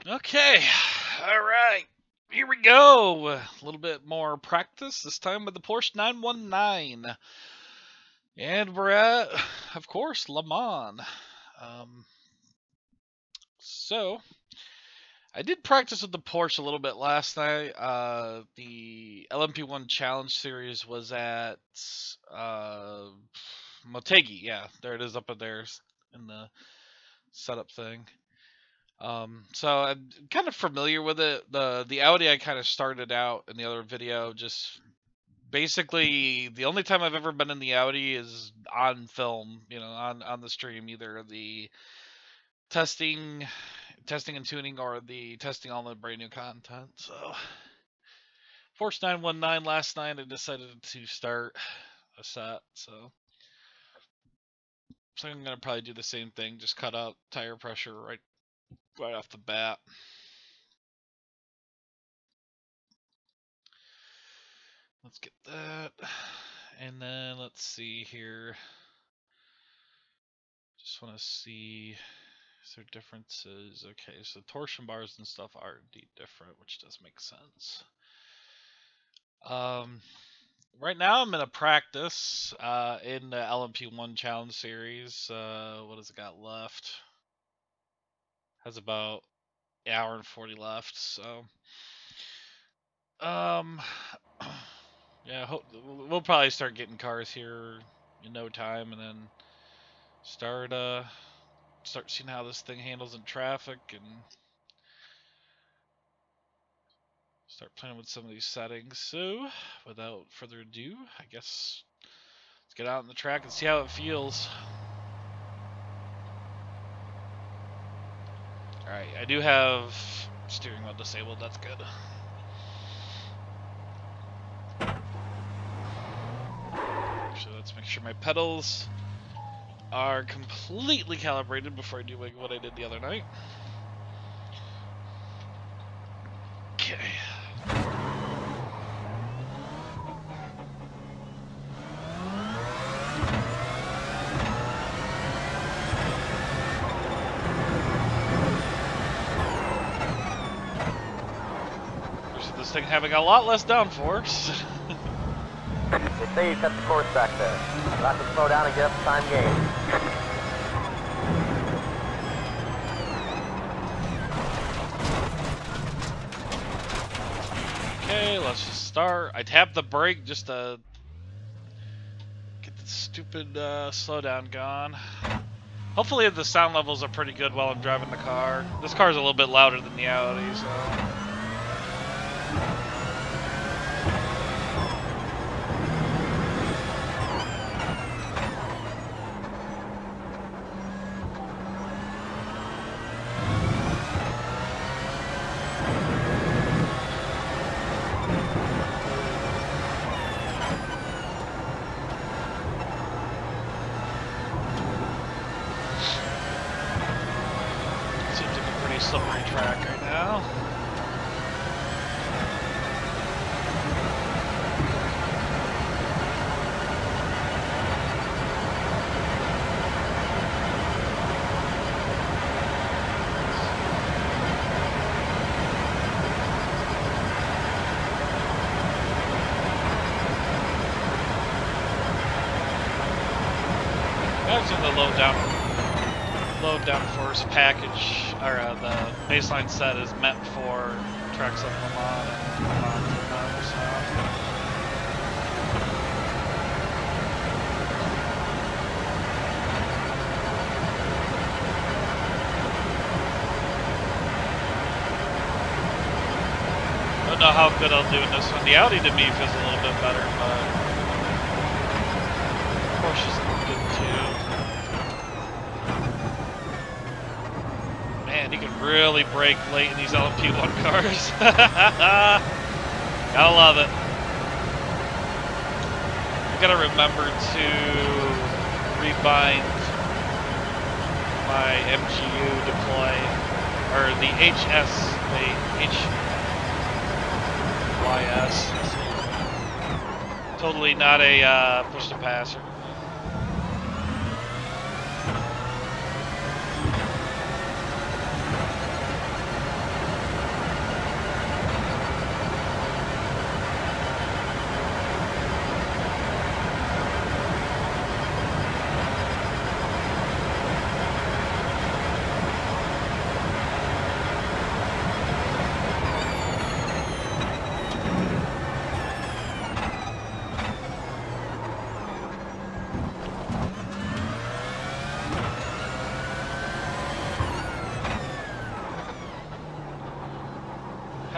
Okay, all right, here we go. A little bit more practice, this time with the Porsche 919. And we're at, of course, Le Mans. Um, so, I did practice with the Porsche a little bit last night. The LMP1 Challenge Series was at Motegi. Yeah, there it is up there in the setup thing. So I'm kind of familiar with it. The Audi I kind of started out in the other video. Just basically the only time I've ever been in the Audi is on film, on the stream, either the testing and tuning or the testing all the brand new content. So Porsche 919 last night I decided to start a set. So I'm gonna probably do the same thing, just cut out tire pressure right off the bat. Let's get that. And then let's see here. Just want to see, is there differences? Okay, so torsion bars and stuff are indeed different, which does make sense. Right now I'm in a practice in the LMP1 Challenge Series. What has it got left? Has about an hour and 40 left. So, yeah, we'll probably start getting cars here in no time, and then start seeing how this thing handles in traffic, and start playing with some of these settings. So, without further ado, I guess let's get out on the track and see how it feels. Alright, I do have steering wheel disabled, that's good. So let's make sure my pedals are completely calibrated before I do what I did the other night. Okay. This thing having a lot less downforce. They say you cut the course back there. You'll have to slow down and get up the time gain. Okay, let's just start. I tapped the brake just to get the stupid slowdown gone. Hopefully the sound levels are pretty good while I'm driving the car. This car's a little bit louder than the Audi, so... slippery track right now. That's in the low downforce package, or the baseline set is meant for tracks like Le Mans and Le Mans, so. I don't know how good I'll do in this one. The Audi to me feels a little bit better, but Porsche's good too. Man, he can really brake late in these LMP1 cars. Gotta love it. I gotta remember to rebind my MGU deploy, or the HYS. Totally not a push to pass.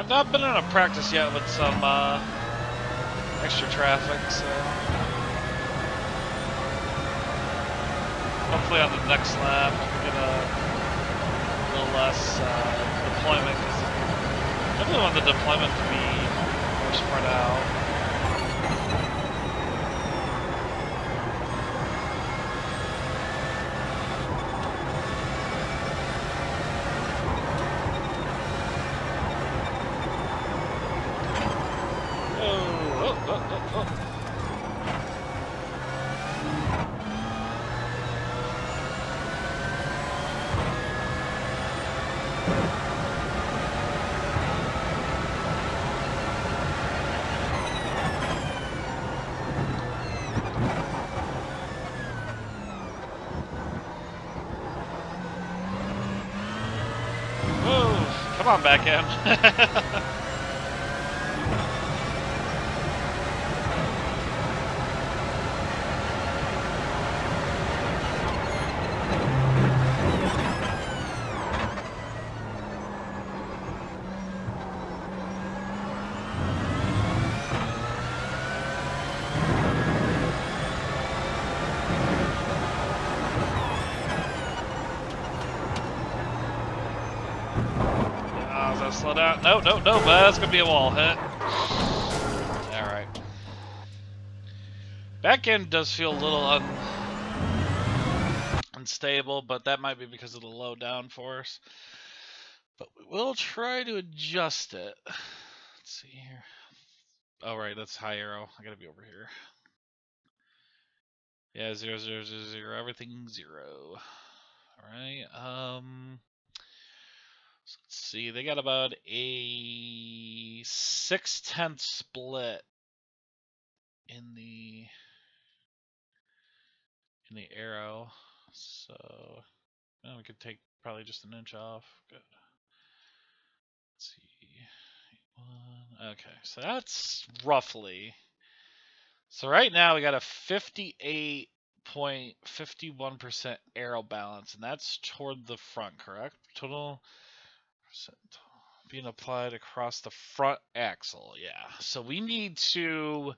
I've not been in a practice yet with some extra traffic, so hopefully on the next lap we get a little less deployment. Cause I definitely want the deployment to be more spread out. Come on, backhand. Slow down. No, that's gonna be a wall hit. Alright. Back end does feel a little unstable, but that might be because of the low downforce. But we will try to adjust it. Let's see here. Oh, right, that's high arrow. I gotta be over here. Yeah, 0, 0, 0, 0, everything 0. Alright, so let's see, they got about a 6/10 split in the arrow, so we could take probably just an inch off. Good. Let's see. 1. Okay, so that's roughly. So right now we got a 58.51% arrow balance, and that's toward the front, correct? Total percent being applied across the front axle. Yeah. So we need to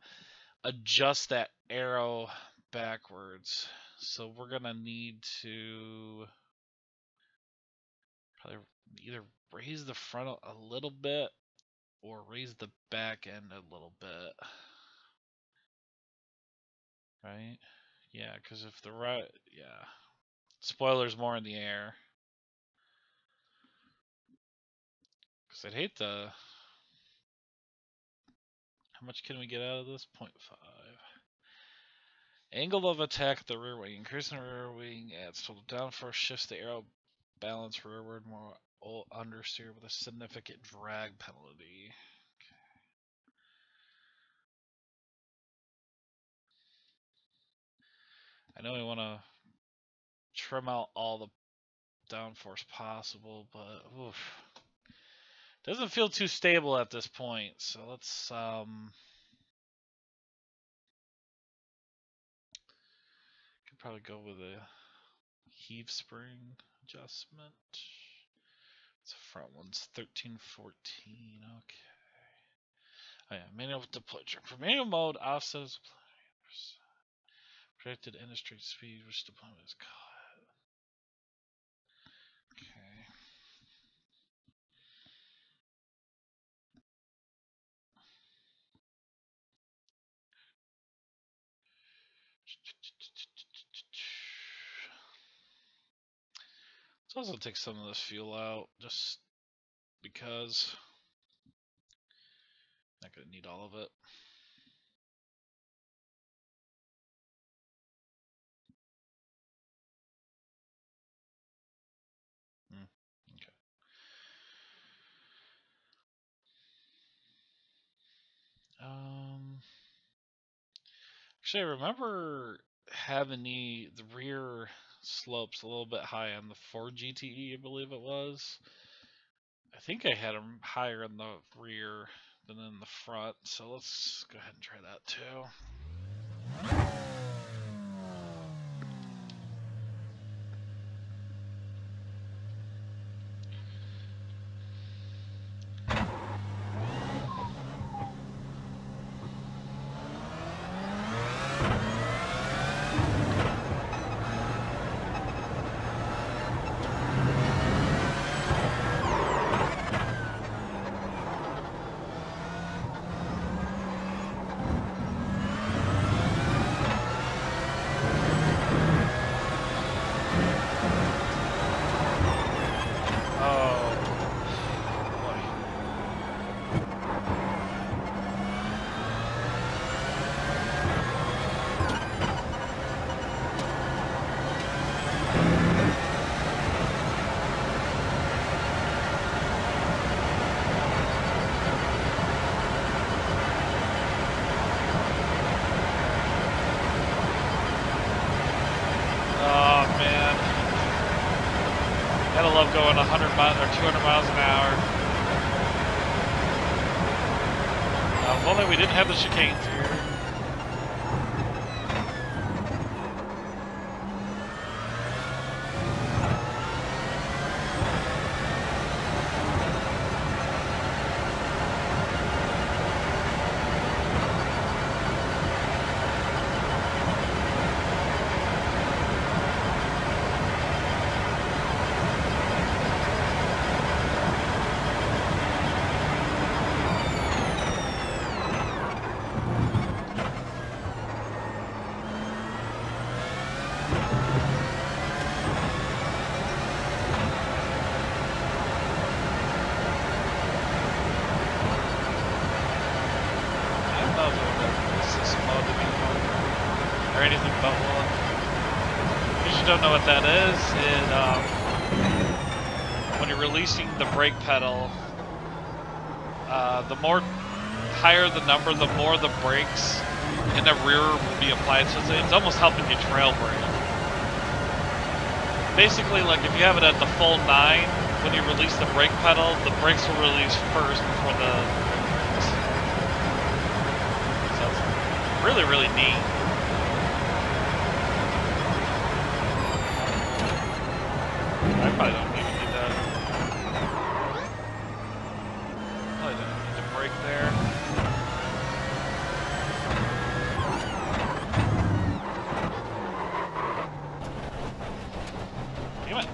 adjust that arrow backwards. So we're gonna need to probably either raise the front a little bit or raise the back end a little bit. Right? Yeah, because if the right, yeah. Spoiler's more in the air. Because I'd hate the. How much can we get out of this? 0.5. Angle of attack at the rear wing. Increasing the rear wing adds total downforce, shifts the arrow balance rearward more understeer with a significant drag penalty. I know we want to trim out all the downforce possible, but oof. Doesn't feel too stable at this point, so let's could probably go with a heave spring adjustment. It's the front one's 1314. Okay. Oh yeah, manual deploy trim. For manual mode, offset is projected industry speed, which deployment is cut. Okay. Let's also take some of this fuel out, just because I'm not gonna need all of it. Okay. Actually, I remember having the rear slopes a little bit high on the Ford GTE, I believe it was. I think I had them higher in the rear than in the front, so let's go ahead and try that too. love going 100 miles or 200 miles an hour. If only we didn't have the chicanes here. Or anything but one. If you don't know what that is, when you're releasing the brake pedal, the more higher the number, the more the brakes in the rear will be applied. So it's almost helping you trail brake. Basically, like if you have it at the full 9, when you release the brake pedal, the brakes will release first before the brakes. So it's really, really neat. I probably don't even need that. Probably don't need to brake there. Damn it.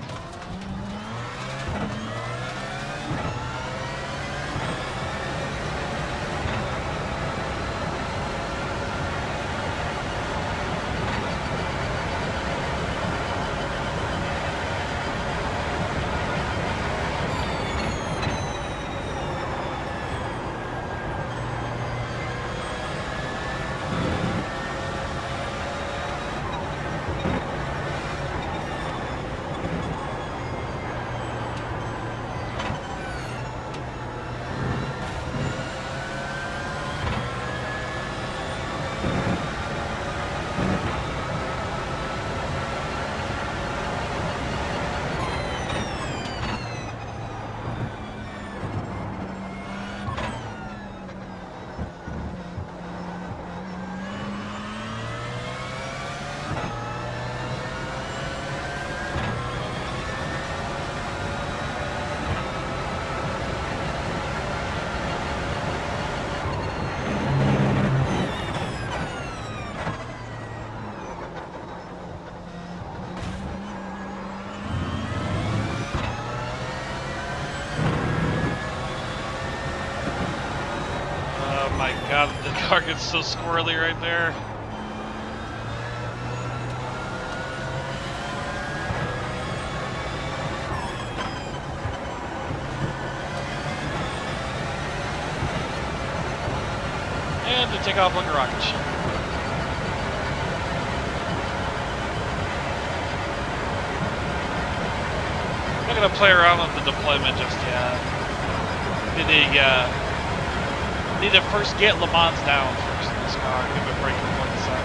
God, the car gets so squirrely right there. And to take off like a rocket ship. I'm not gonna play around with the deployment just yet. Need to first get Le Mans down first in this car, give it braking points up.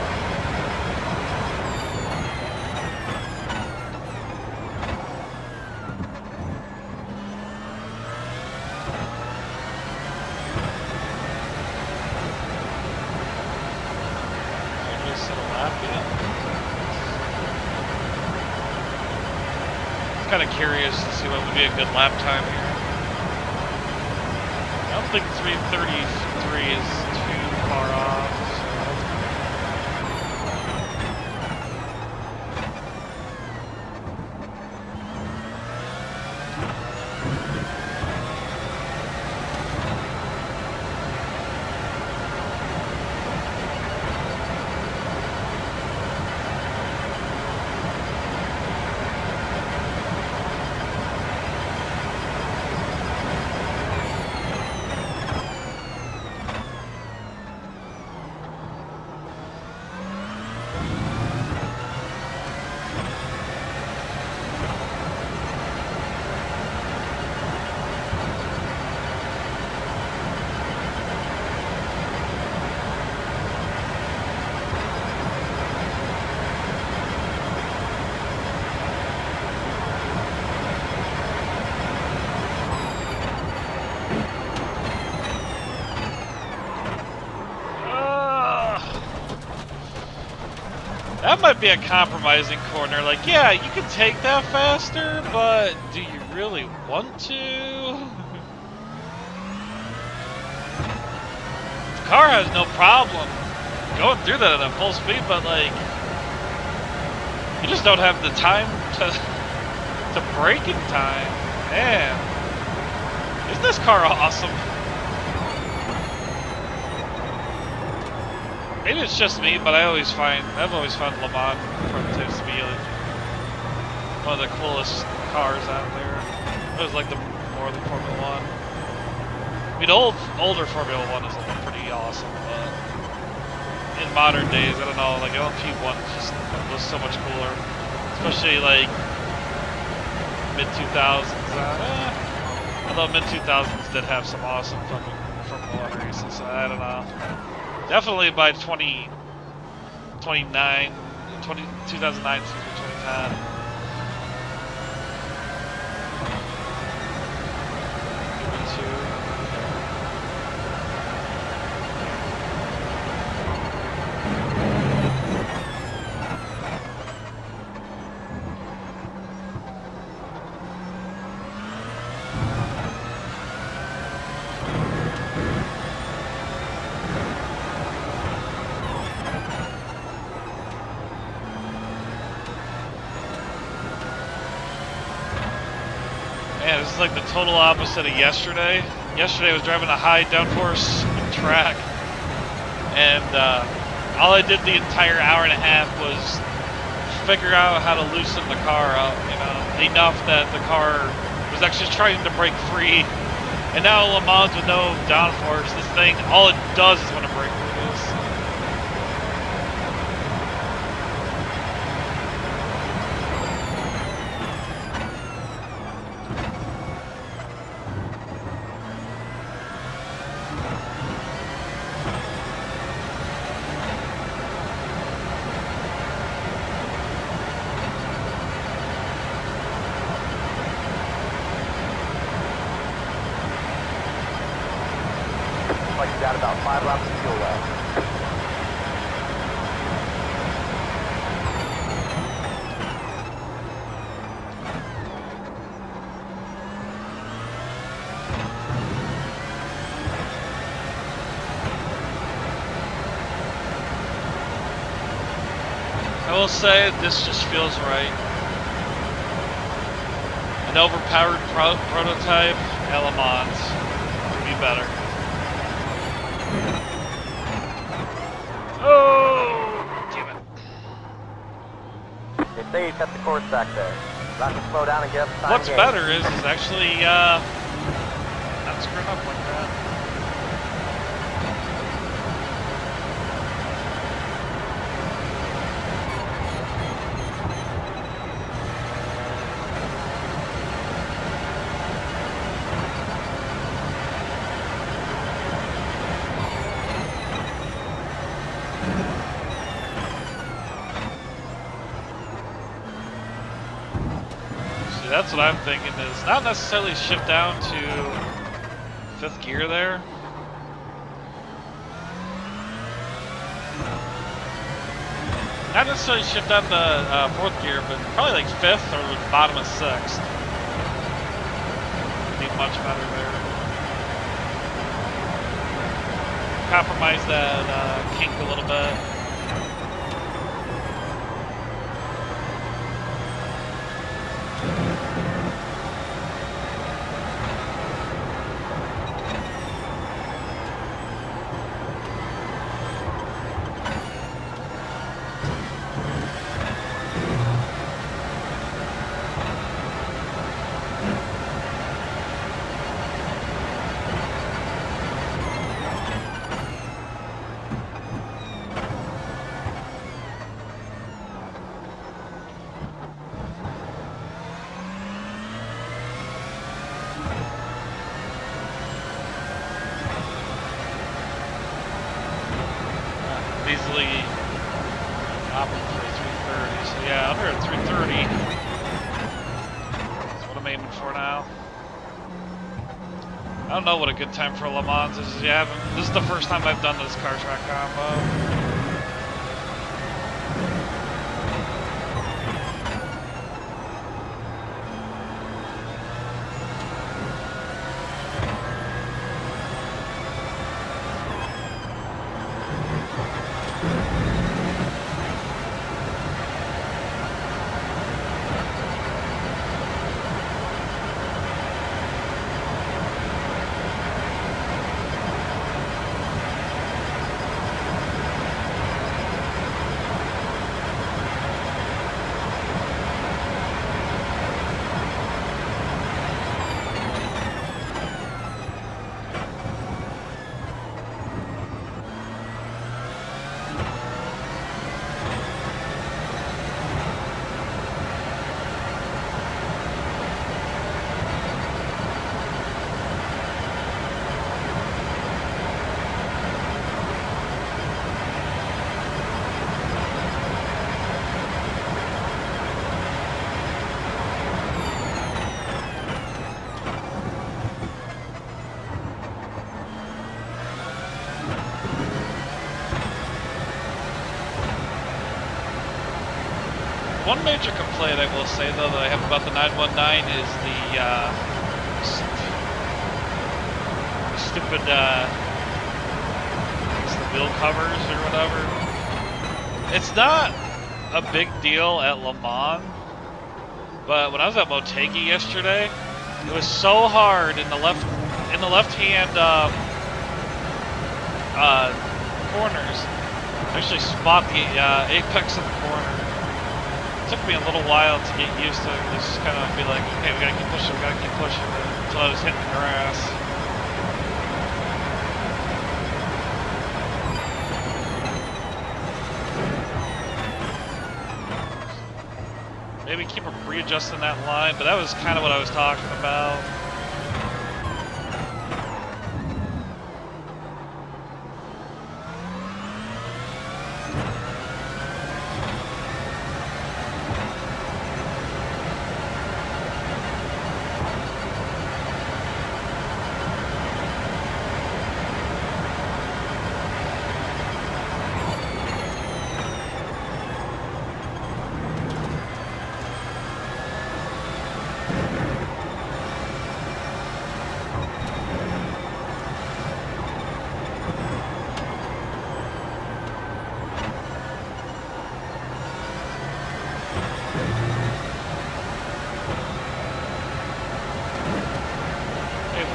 Anybody set a lap yet? I'm kind of curious to see what would be a good lap time here. I don't think 3:33 is too far off. That might be a compromising corner. Like, yeah, you can take that faster, but do you really want to? The car has no problem going through that at full speed, but like, you just don't have the time to brake in time. Man, isn't this car awesome? Maybe it's just me, but I've always found Le Mans prototypes to be one of the coolest cars out there. It was like more than Formula One. I mean, older Formula One is pretty awesome, but in modern days, I don't know, like LMP1 just was so much cooler, especially like mid 2000s. Although mid 2000s did have some awesome fucking Formula One races, so I don't know. Definitely by 2009, 2009, excuse me, 2010. Man, this is like the total opposite of yesterday. Yesterday I was driving a high downforce track, and all I did the entire hour and a half was figure out how to loosen the car up, you know, enough that the car was actually trying to break free. And now Le Mans with no downforce, this thing, all it does is want to break loose. Like you got about 5 laps of fuel left. I will say this just feels right. An overpowered prototype, Le Mans could be better. Oh, damn it. They say you cut the course back there. About to slow down and get up time. What's better is actually not screwing up like that. That's what I'm thinking, is not necessarily shift down to 5th gear there. Not necessarily shift down to 4th gear, but probably like 5th or the bottom of 6th. Be much better there. Compromise that kink a little bit. Easily opting for 330, so yeah, under at 330. That's what I'm aiming for now. I don't know what a good time for Le Mans is. This is the first time I've done this car track combo. one major complaint I will say though that I have about the 919 is the stupid it's the wheel covers or whatever. It's not a big deal at Le Mans, but when I was at Motegi yesterday, it was so hard in the left hand corners to actually spot the apex of the corner. It took me a little while to get used to it. Just kind of be like, okay, we gotta keep pushing until I was hitting the grass. Maybe keep readjusting that line, but that was kind of what I was talking about.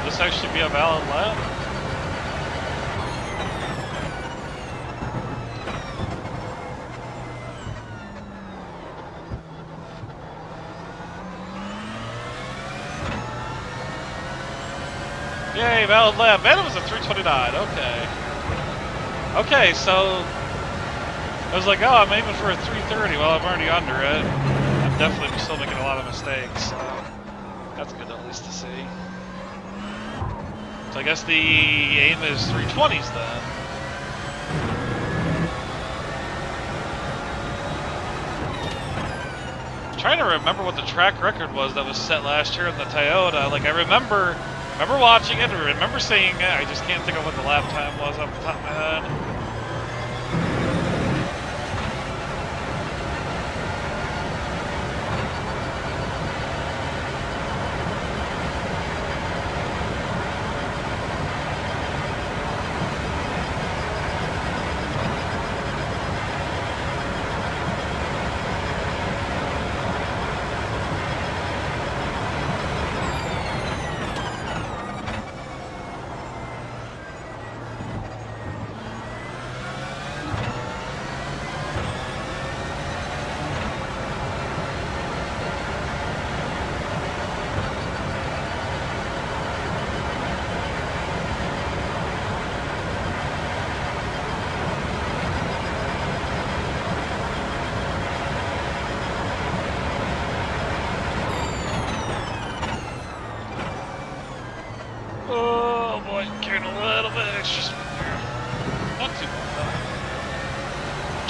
This actually be a valid lap? Yay, valid lap. Man, it was a 329. Okay. Okay, so I was like, oh, I'm aiming for a 330. Well, I'm already under it. I'm definitely still making a lot of mistakes, so that's good at least to see. So I guess the aim is 320s then. I'm trying to remember what the track record was that was set last year in the Toyota. Like I remember watching it, I remember seeing it. I just can't think of what the lap time was off the top of my head.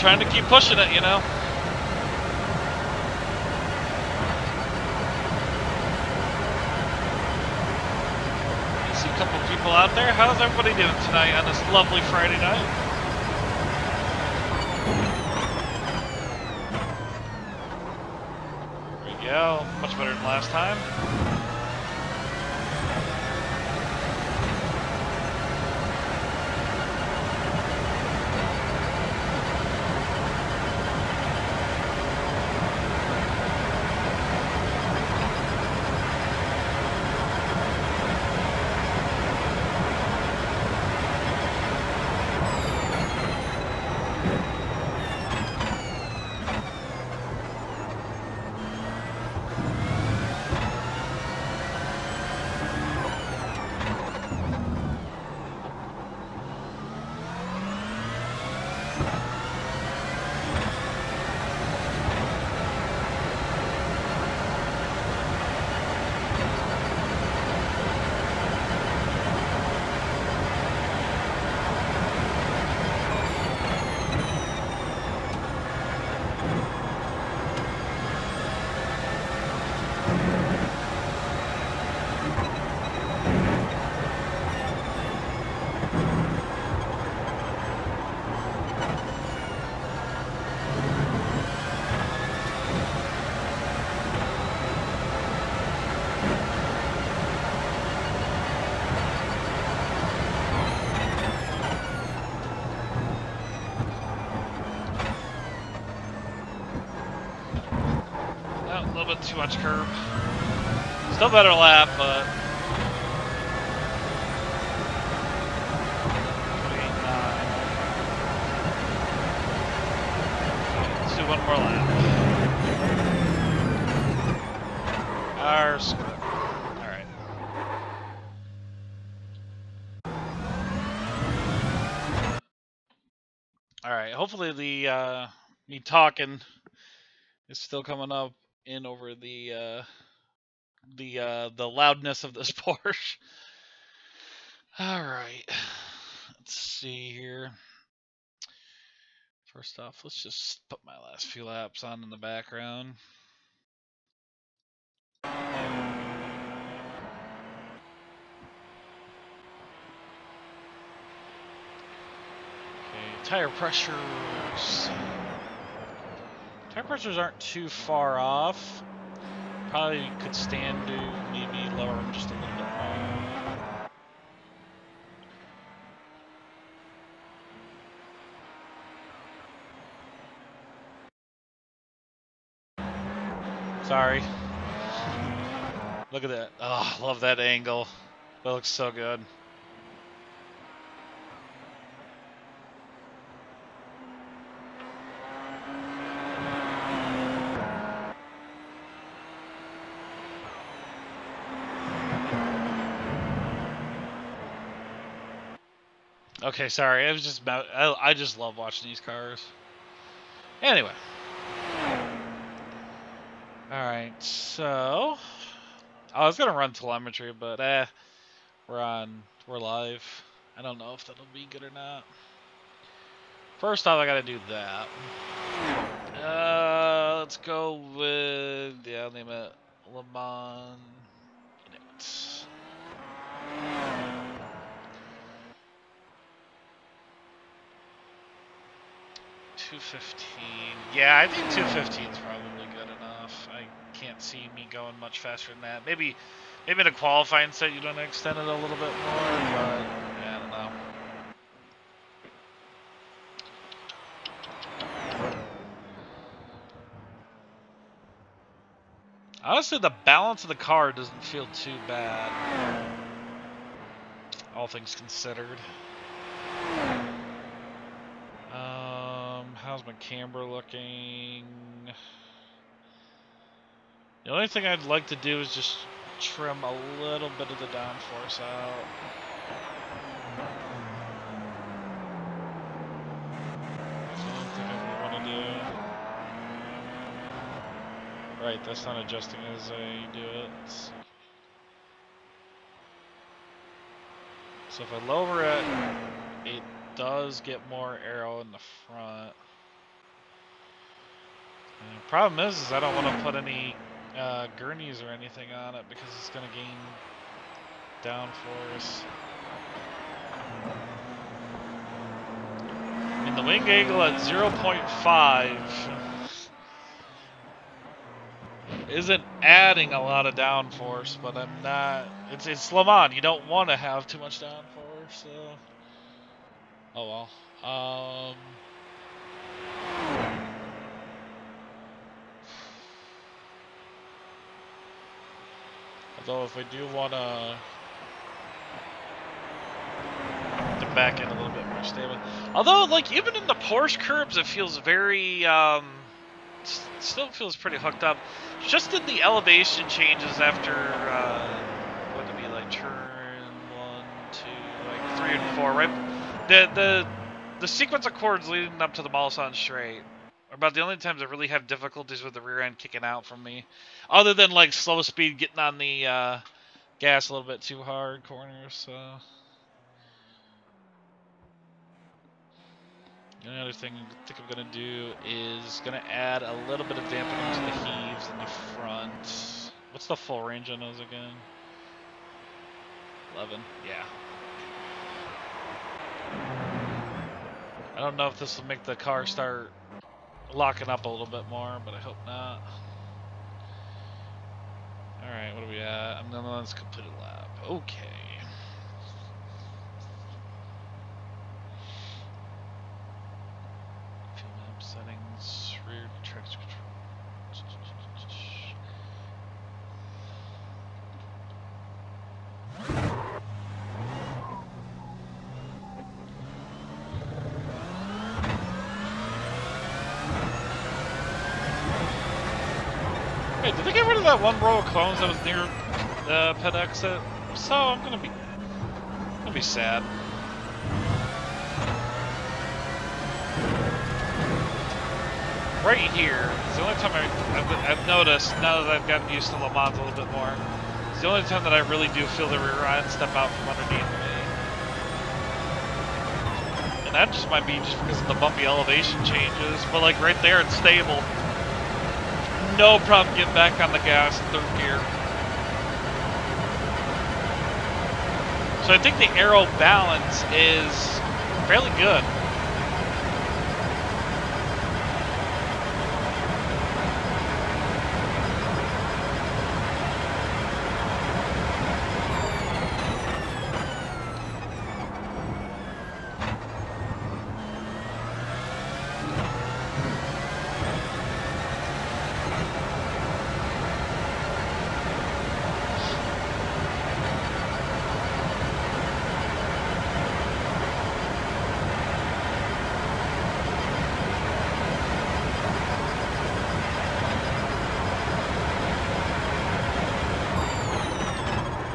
Trying to keep pushing it, you know. I see a couple people out there. How's everybody doing tonight on this lovely Friday night? There we go. Much better than last time. little bit too much curb. Still better lap, but 28.9. Let's do one more lap. Our script. Alright. Alright, hopefully the me talking is still coming up in over the loudness of this Porsche. Alright. Let's see here. First off, let's just put my last few laps on in the background. Tire pressures. Tire pressures aren't too far off. Probably could stand to maybe lower them just a little bit more. Sorry. Look at that. Oh, love that angle. That looks so good. Okay, sorry. It was just about. I just love watching these cars. Anyway. Alright, so I was gonna run telemetry, but we're live. I don't know if that'll be good or not. First off, I gotta do that. Let's go with I'll name it Le Mans. Name it. $215. Yeah, I think 215 is probably good enough. I can't see me going much faster than that. Maybe in a qualifying set you'd want to extend it a little bit more, but yeah, I don't know. Honestly, the balance of the car doesn't feel too bad, all things considered. How's my camber looking? The only thing I'd like to do is just trim a little bit of the downforce out. That's the only thing I want to do. Right, that's not adjusting as I do it. So if I lower it, it does get more aero in the front. And the problem is I don't want to put any gurneys or anything on it because it's going to gain downforce. I mean, the wing angle at 0.5 isn't adding a lot of downforce, but I'm not. It's Le Mans. You don't want to have too much downforce, so. Oh well. Although if we do want to the back end a little bit more stable. Although, like, even in the Porsche curbs, it feels very still feels pretty hooked up. Just in the elevation changes after what would it be, like turn 1, 2, like 3 and 4, right? The sequence of chords leading up to the Mulsanne straight are about the only times I really have difficulties with the rear end kicking out from me, other than like slow speed getting on the gas a little bit too hard corners. So the only other thing I think I'm gonna do is gonna add a little bit of dampening to the heaves in the front. What's the full range on those again? 11. Yeah. I don't know if this will make the car start locking up a little bit more, but I hope not. Alright, what are we at? I'm gonna let's complete a lap. Okay. Fuel map settings, rear traction control. Hey, did they get rid of that one row of clones that was near the pit exit? So I'm gonna be sad. Right here is the only time I've noticed, now that I've gotten used to Le Mans a little bit more, it's the only time that I really do feel the rear end step out from underneath me. And that just might be just because of the bumpy elevation changes, but like right there it's stable. No problem getting back on the gas in third gear. So I think the aero balance is fairly good.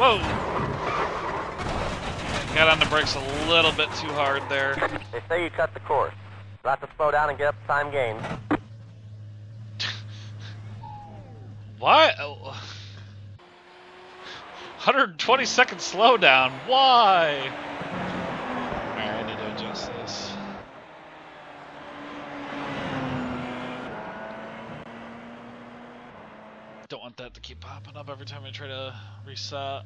Whoa! Got on the brakes a little bit too hard there. They say you cut the course. You'll have to slow down and get up to time gains. What? 120-second slowdown. Why? Alright, I need to adjust this. Don't want that to keep popping up every time I try to reset.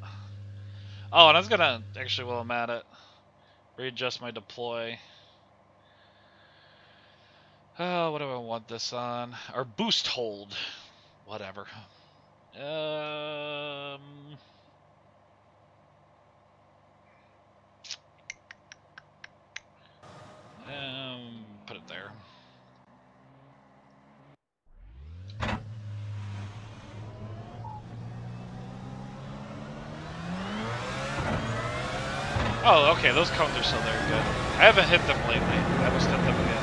Oh, and I was gonna, actually, while I'm at it, readjust my deploy. Oh, what do I want this on? Or boost hold. Whatever. Put it there. Oh, okay, those cones are still there, good. I haven't hit them lately. I must hit them again.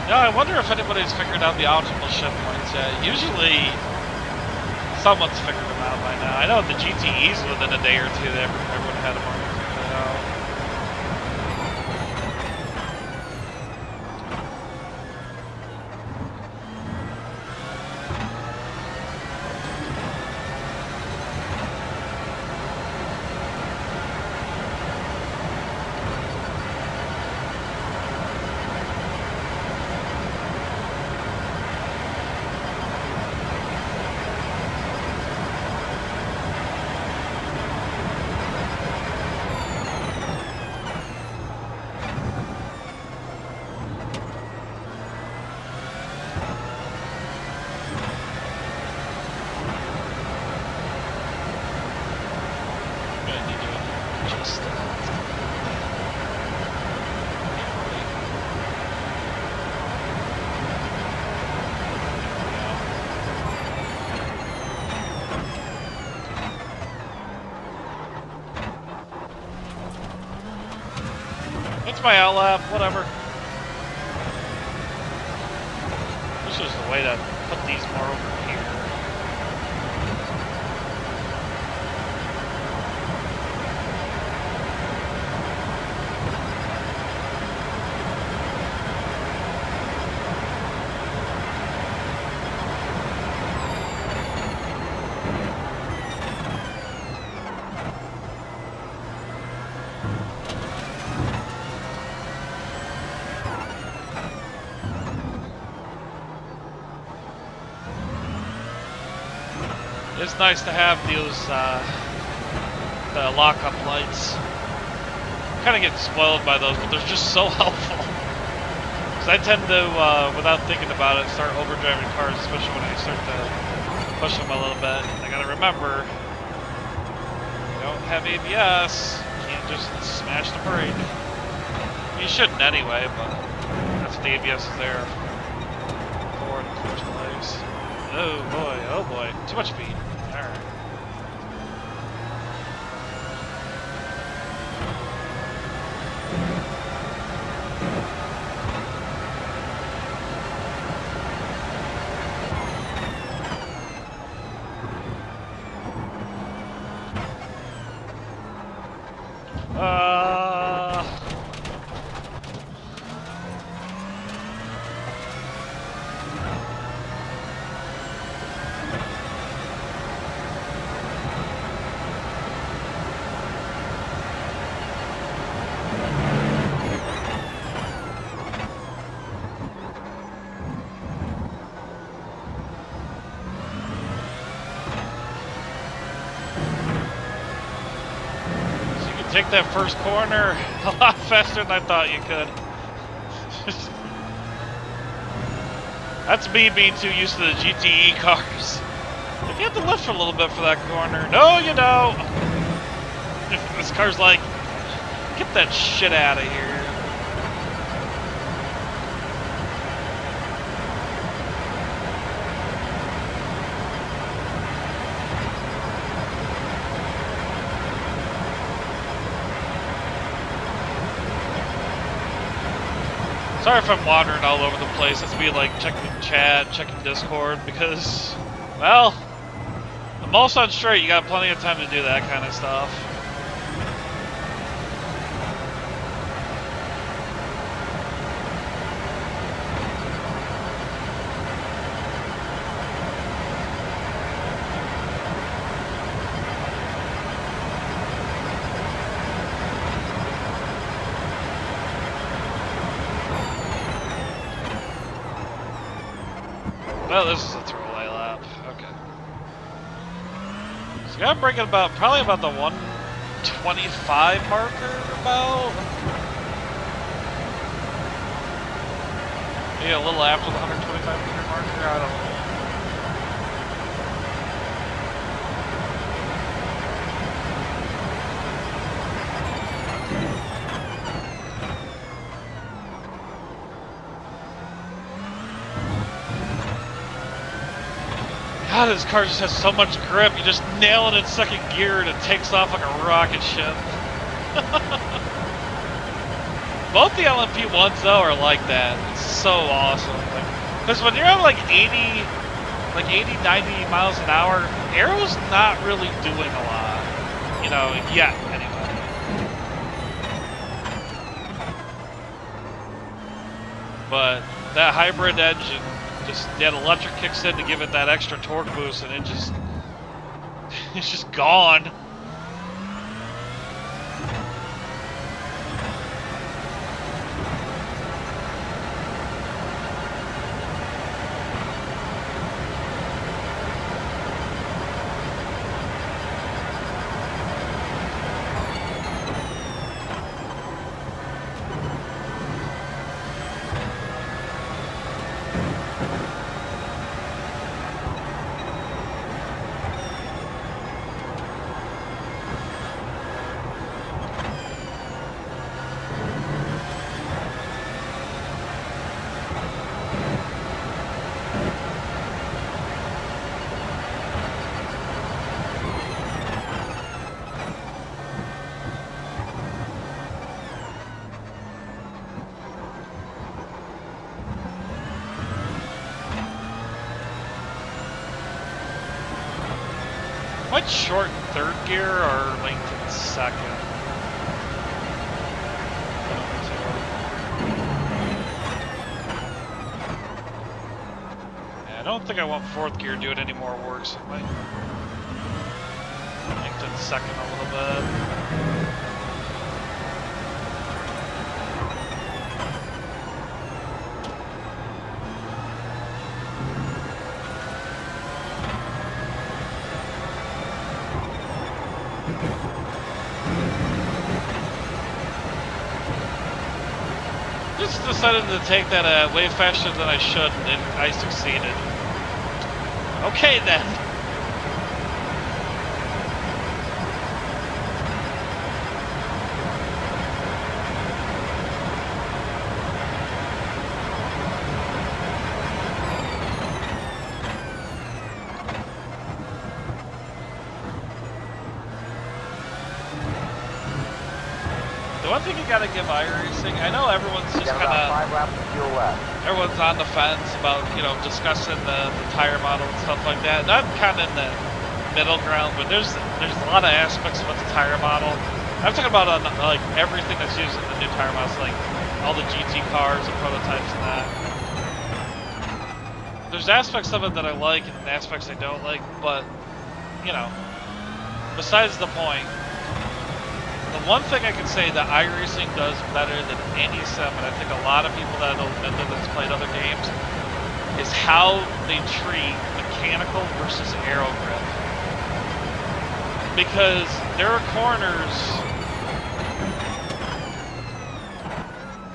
No, I wonder if anybody's figured out the optimal shift points yet. Usually, someone's figured them out by now. I know the GTEs within a day or two, everyone had them already figured out. It's my outlap, whatever. This is the way to put these more over here. It's nice to have those the lock-up lights. kind of getting spoiled by those, but they're just so helpful. Because I tend to, without thinking about it, start overdriving cars, especially when I start to push them a little bit. I gotta remember, you don't have ABS, you can't just smash the brake. You shouldn't anyway, but that's what the ABS is there for in the first place. Oh boy, too much speed. Alright. Take that first corner a lot faster than I thought you could. That's me being too used to the GTE cars. Like, you have to lift for a little bit for that corner. No, you don't. This car's like, get that shit out of here. Sorry if I'm wandering all over the place. It's me like checking chat, checking Discord, because, well, I'm also on straight. You got plenty of time to do that kind of stuff. Oh, this is a throwaway lap. Okay. So I'm breaking probably about the 125 marker, about. Maybe a little after the 125 meter marker. I don't know. God, this car just has so much grip. You just nail it in second gear and it takes off like a rocket ship. Both the LMP ones though are like that. It's so awesome. Because when you're at like 80, 90 miles an hour, Aero's not really doing a lot. You know, yet anyway. But that hybrid engine, just that electric kicks in to give it that extra torque boost, and it's just gone. Might short third gear or lengthen second. Yeah, I don't think I want fourth gear doing any more work, so I might lengthen second a little bit. Just decided to take that way faster than I should, and I succeeded. Okay then. The one thing you gotta give iRacing, I know everyone's just kind of, 5 laps of fuel left. everyone's on the fence about, you know, discussing the tire model and stuff like that. And I'm kind of in the middle ground, but there's a lot of aspects about the tire model. I'm talking about on like everything that's used in the new tire models, like all the GT cars and prototypes and that. There's aspects of it that I like and aspects I don't like, but you know, besides the point. The one thing I can say that iRacing does better than any sim, and I think a lot of people that will admit that that's played other games, is how they treat mechanical versus aero grip. Because there are corners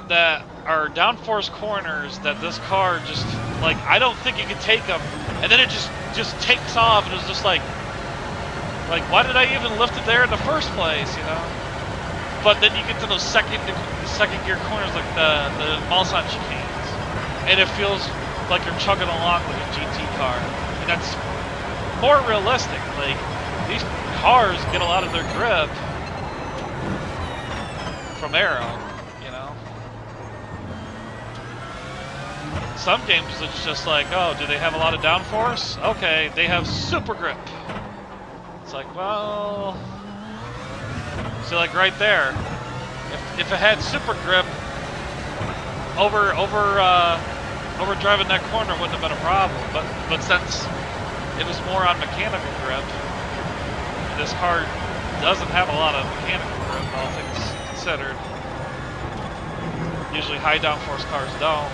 that are downforce corners that this car just, like, I don't think you can take them, and then it just takes off, and it's just like, why did I even lift it there in the first place, you know? But then you get to those second gear corners like the Mulsanne chicanes, and it feels like you're chugging along with a GT car, and that's more realistic. Like, these cars get a lot of their grip from aero, you know? Some games it's just like, oh, do they have a lot of downforce? Okay, they have super grip. It's like, well, see, like right there, if it had super grip, over driving that corner wouldn't have been a problem. But since it was more on mechanical grip, this car doesn't have a lot of mechanical grip, all things considered. Usually high downforce cars don't.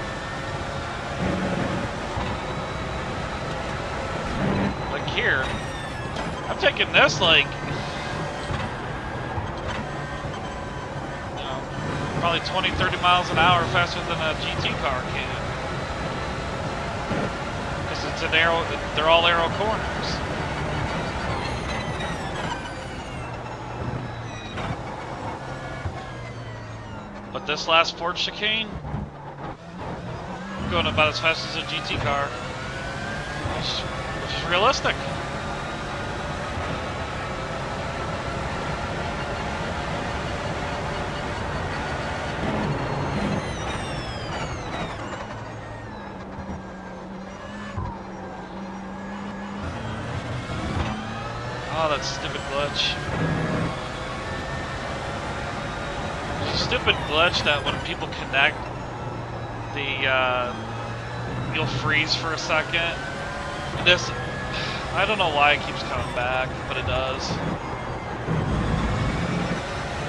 Like here, I'm taking this like, you know, probably 20, 30 miles an hour faster than a GT car can. Because it's an aero, they're all aero corners. But this last Ford chicane, going about as fast as a GT car, which is realistic. Oh, that stupid glitch. There's a stupid glitch that when people connect, you'll freeze for a second. And this, I don't know why it keeps coming back, but it does.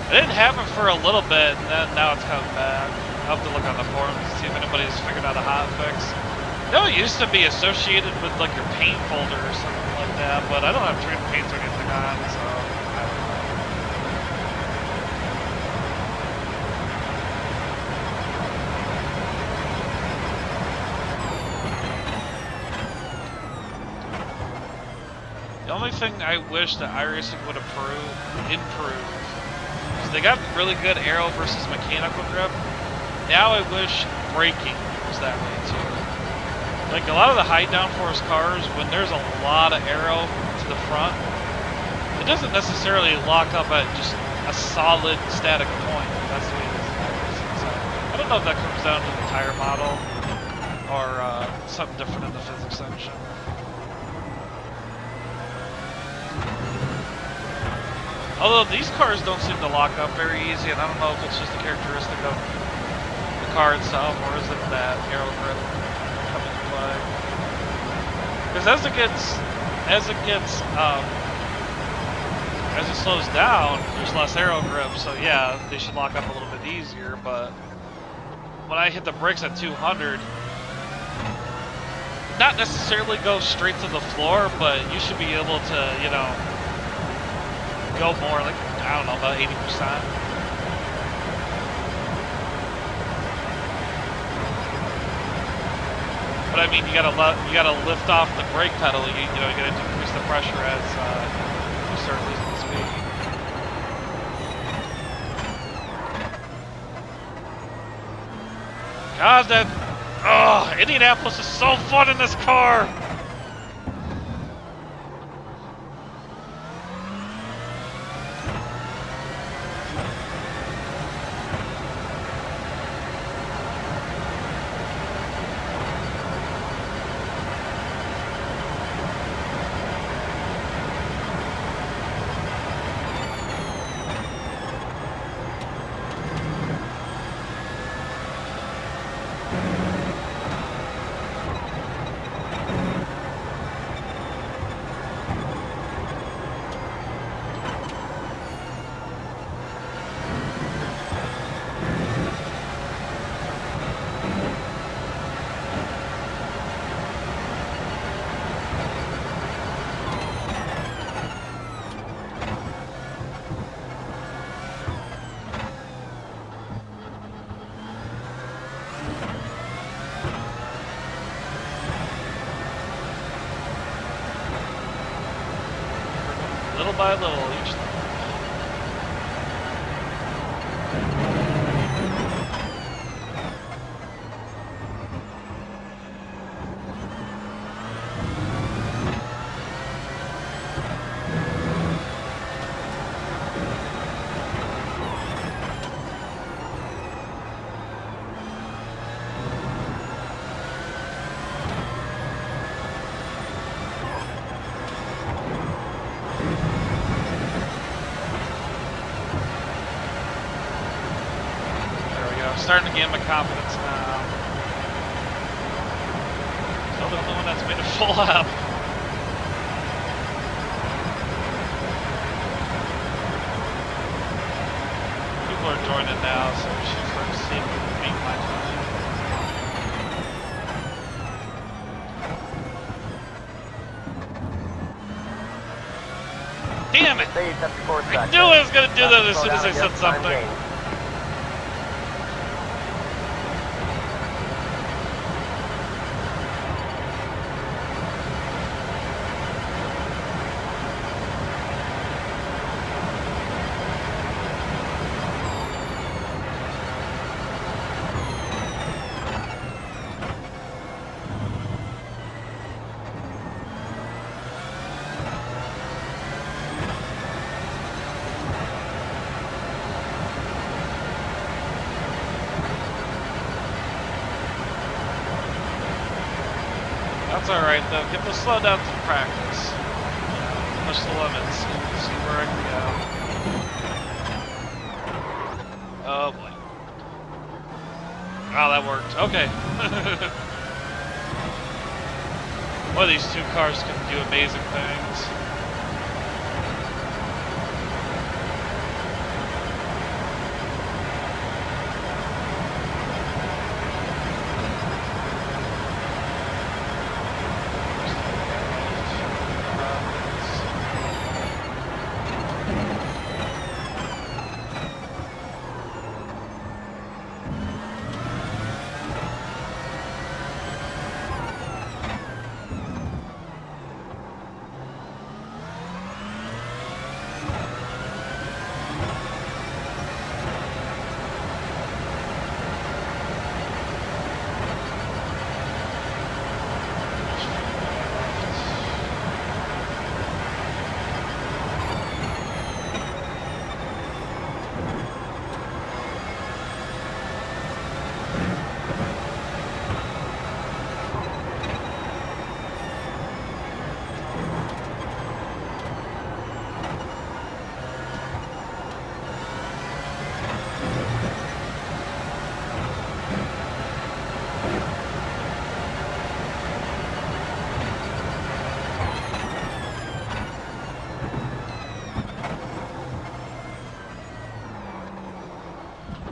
It didn't happen for a little bit, and then now it's coming back. I'll have to look on the forums to see if anybody's figured out a hot fix. I know it used to be associated with like your paint folder or something like that, but I don't have train paints or anything on, so I don't know. The only thing I wish that iRacing would improve is they got really good aero versus mechanical grip. Now I wish braking was that way too. Like a lot of the high downforce cars, when there's a lot of aero to the front, it doesn't necessarily lock up at just a solid static point. That's the way it is in iRacing. So I don't know if that comes down to the tire model or something different in the physics section. Although these cars don't seem to lock up very easy, and I don't know if it's just a characteristic of the car itself, or is it that aero grip coming into play? Because as it slows down, there's less aero grip, so yeah, they should lock up a little bit easier. But when I hit the brakes at 200, not necessarily go straight to the floor, but you should be able to, you know, go more, like, I don't know, about 80%. but I mean, you gotta lift off the brake pedal. You know, you gotta decrease the pressure as you start losing the speed. God, Indianapolis is so fun in this car. Little by little, each. Starting to gain my confidence now. Still the only one that's made a full lap. People are joining now, so we should start seeing who beat my time. Damn it! I knew I was going to do that as soon as I said something. That's alright though, get the slowdowns in practice. Push the limits, see where I can go. Oh boy. Oh, that worked. Okay. Well, these two cars can do amazing things.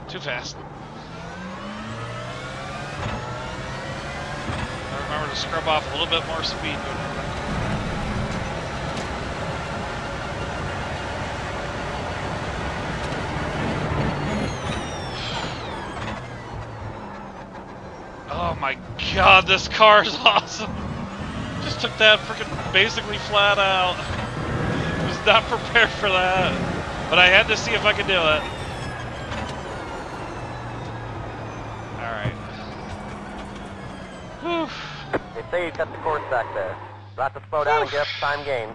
Too fast. I remember to scrub off a little bit more speed going over. Oh my god, this car is awesome. Just took that freaking basically flat out. Was not prepared for that, but I had to see if I could do it. Alright. Whew. They say you cut the course back there. You'll have to slow down and get up to time gained.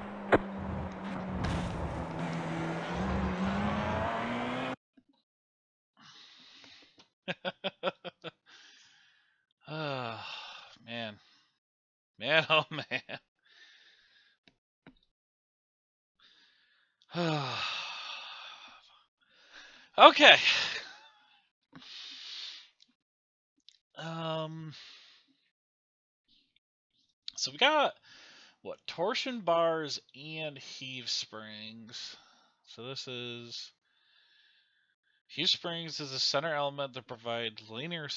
Oh, man. Man, oh man. Okay. So we got what, torsion bars and heave springs. So this is heave springs is a center element that provides linear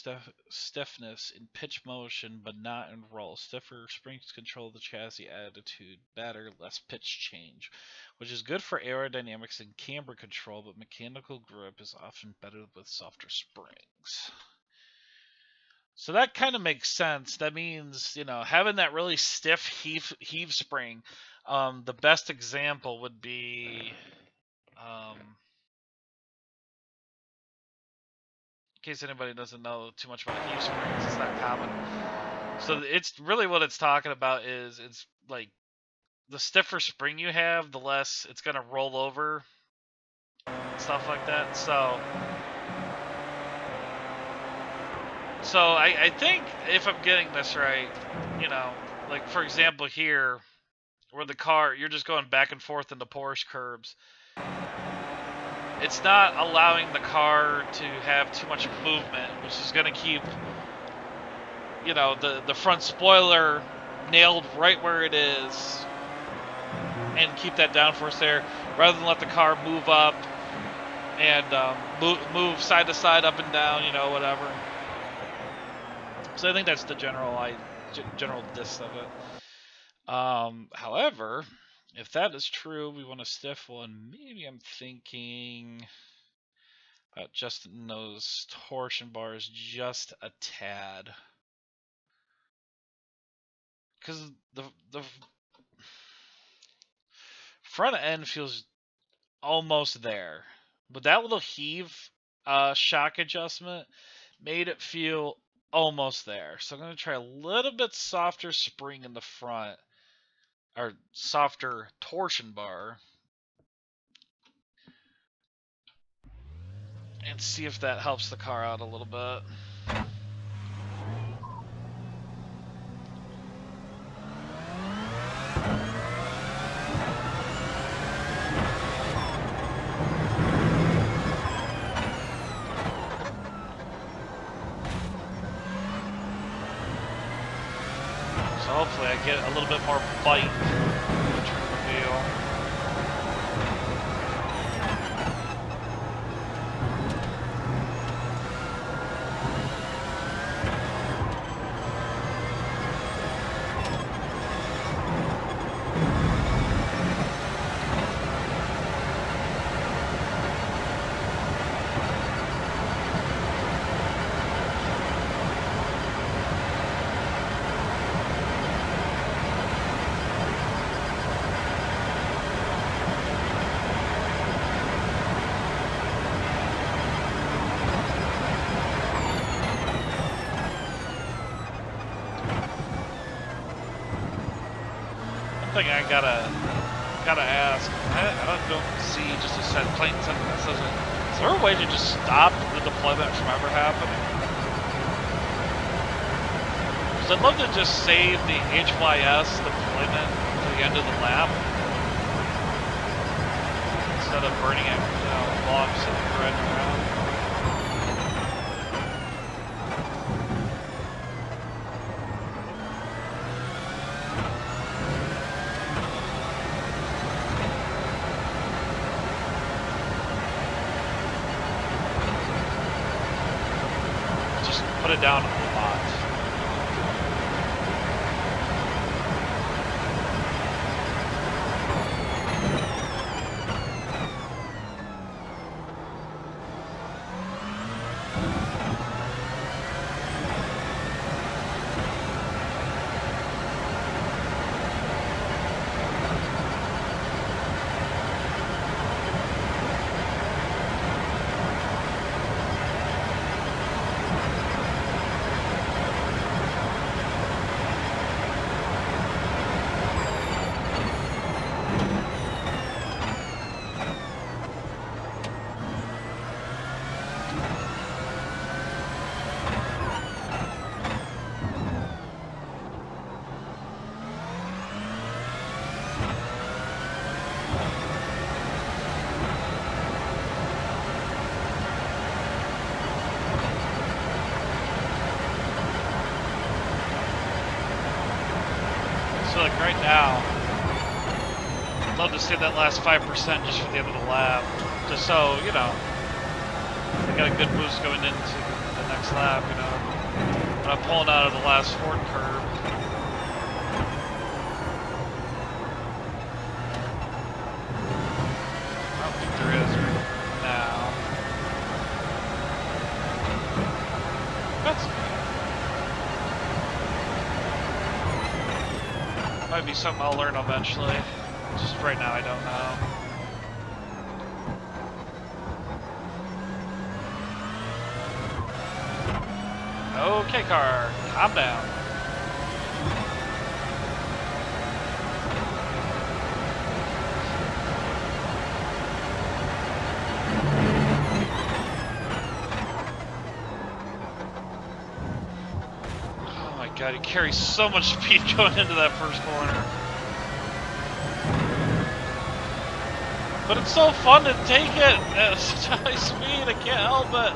stiffness in pitch motion, but not in roll. Stiffer springs control the chassis attitude better, less pitch change, which is good for aerodynamics and camber control, but mechanical grip is often better with softer springs. So that kind of makes sense. That means, you know, having that really stiff heave spring. The best example would be, in case anybody doesn't know too much about heave springs, it's not common. So it's really what it's talking about is it's like the stiffer spring you have, the less it's gonna roll over, stuff like that. So I think if I'm getting this right, you know, like for example here, where the car, you're just going back and forth in the Porsche curbs, it's not allowing the car to have too much movement, which is going to keep, you know, the front spoiler nailed right where it is and keep that downforce there, rather than let the car move up and move side to side, up and down, you know, whatever. So I think that's the general gist of it. However, if that is true, we want a stiff one. Maybe I'm thinking about just those torsion bars just a tad. Because the front end feels almost there. But that little heave shock adjustment made it feel almost there. So I'm going to try a little bit softer spring in the front, or softer torsion bar, and see if that helps the car out a little bit. So hopefully I get a little bit more bite in the wheel. Thing I gotta ask. I don't see just a plain sentence. Is there a way to just stop the deployment from ever happening? Because I'd love to just save the HYS deployment to the end of the lap instead of burning it, you know, while I'm sitting riding around. Put it down a lot. like right now, I'd love to save that last 5% just for the end of the lap. Just so, you know, I got a good boost going into the next lap, you know. When I'm pulling out of the last Ford curve. I don't think there is right now. That's good. Might be something I'll learn eventually. Just right now I don't know. Okay, car, calm down. Oh my god, he carries so much speed going into that first corner. But it's so fun to take it at such a high speed, I can't help it.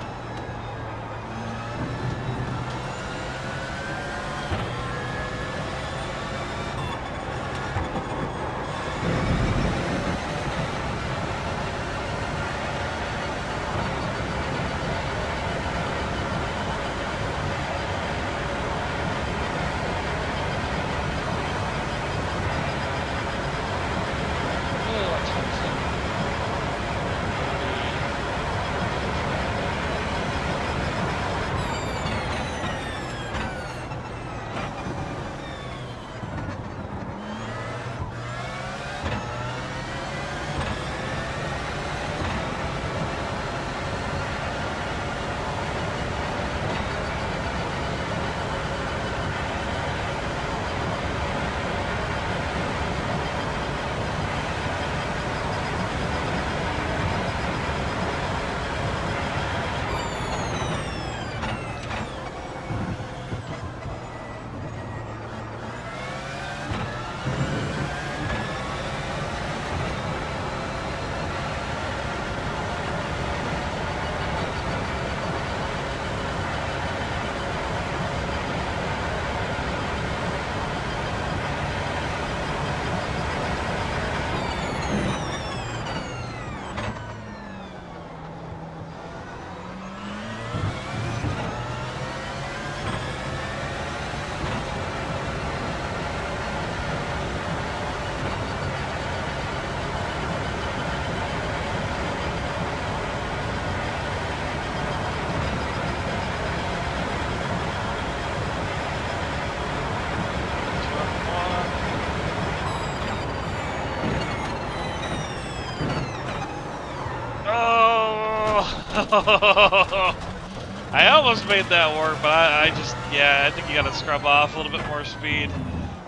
I almost made that work, but I just, yeah, I think you gotta scrub off a little bit more speed.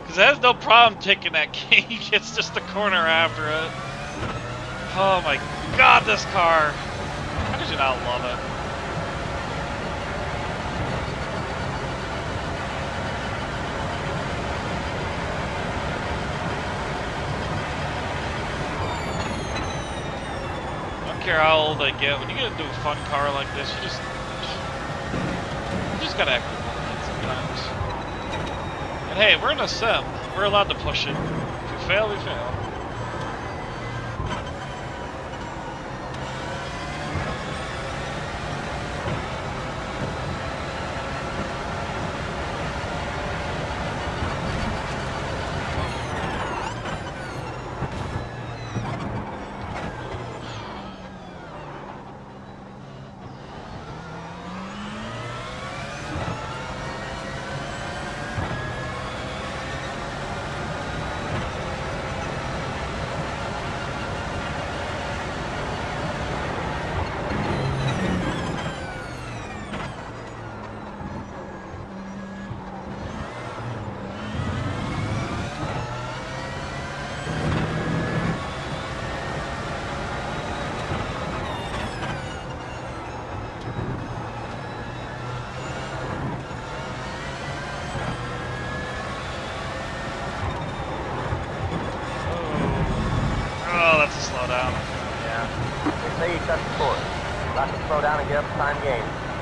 Because it has no problem taking that cage, it's just the corner after it. Oh my god, this car! How could you not love it? I don't care how old I get, when you get into a fun car like this, you just gotta act with it sometimes. And hey, we're in a sim. We're allowed to push it. If we fail, we fail.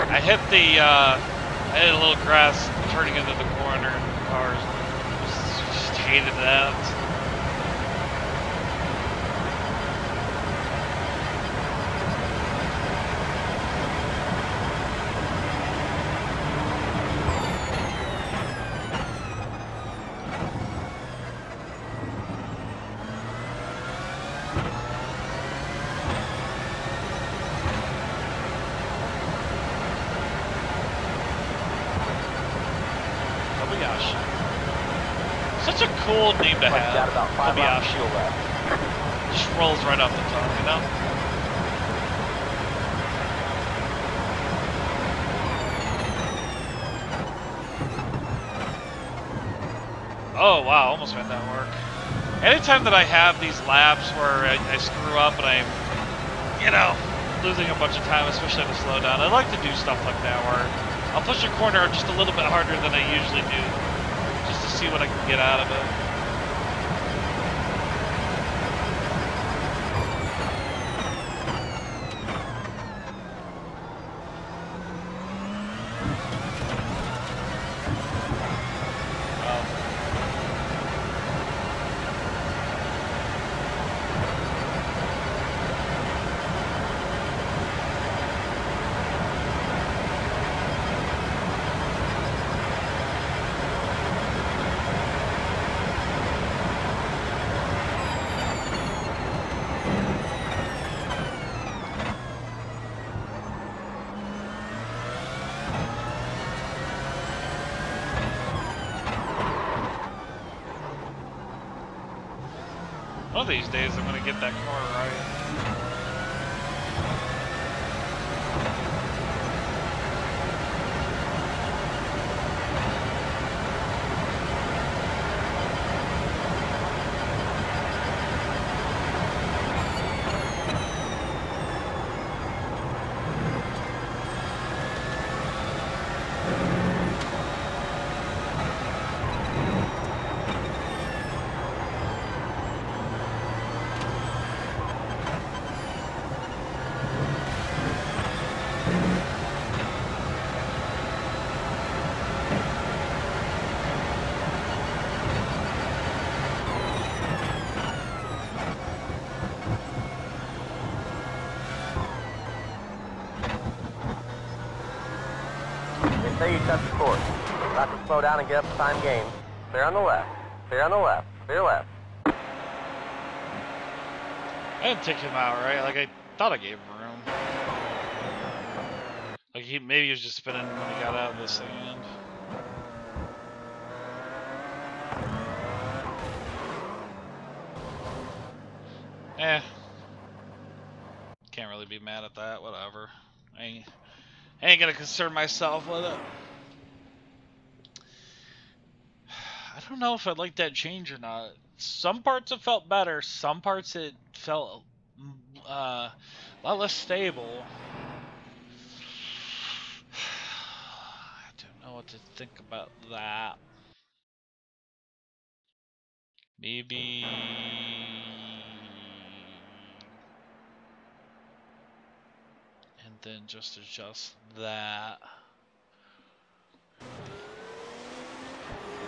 I hit the, I hit a little grass turning into the corner, and the cars just hated that. Such a cool name to have. Got about 5 miles of fuel left. Just rolls right off the tongue, you know? Oh wow, almost made that work. Anytime that I have these laps where I screw up and I'm, you know, losing a bunch of time, especially on a slowdown, I like to do stuff like that where I'll push a corner just a little bit harder than I usually do, just to see what I can get out of it. One of these days I'm gonna get that corner right. Say you touch the course. About to slow down and get up time gain. Clear on the left. Clear on the left. Clear left. I didn't take him out, right? Like, I thought I gave him room. Like, maybe he was just spinning when he got out of the sand. Can't really be mad at that, whatever. I ain't gonna concern myself with it. I don't know if I'd like that change or not. Some parts it felt better. Some parts it felt a lot less stable. I don't know what to think about that. Maybe... and then just adjust that.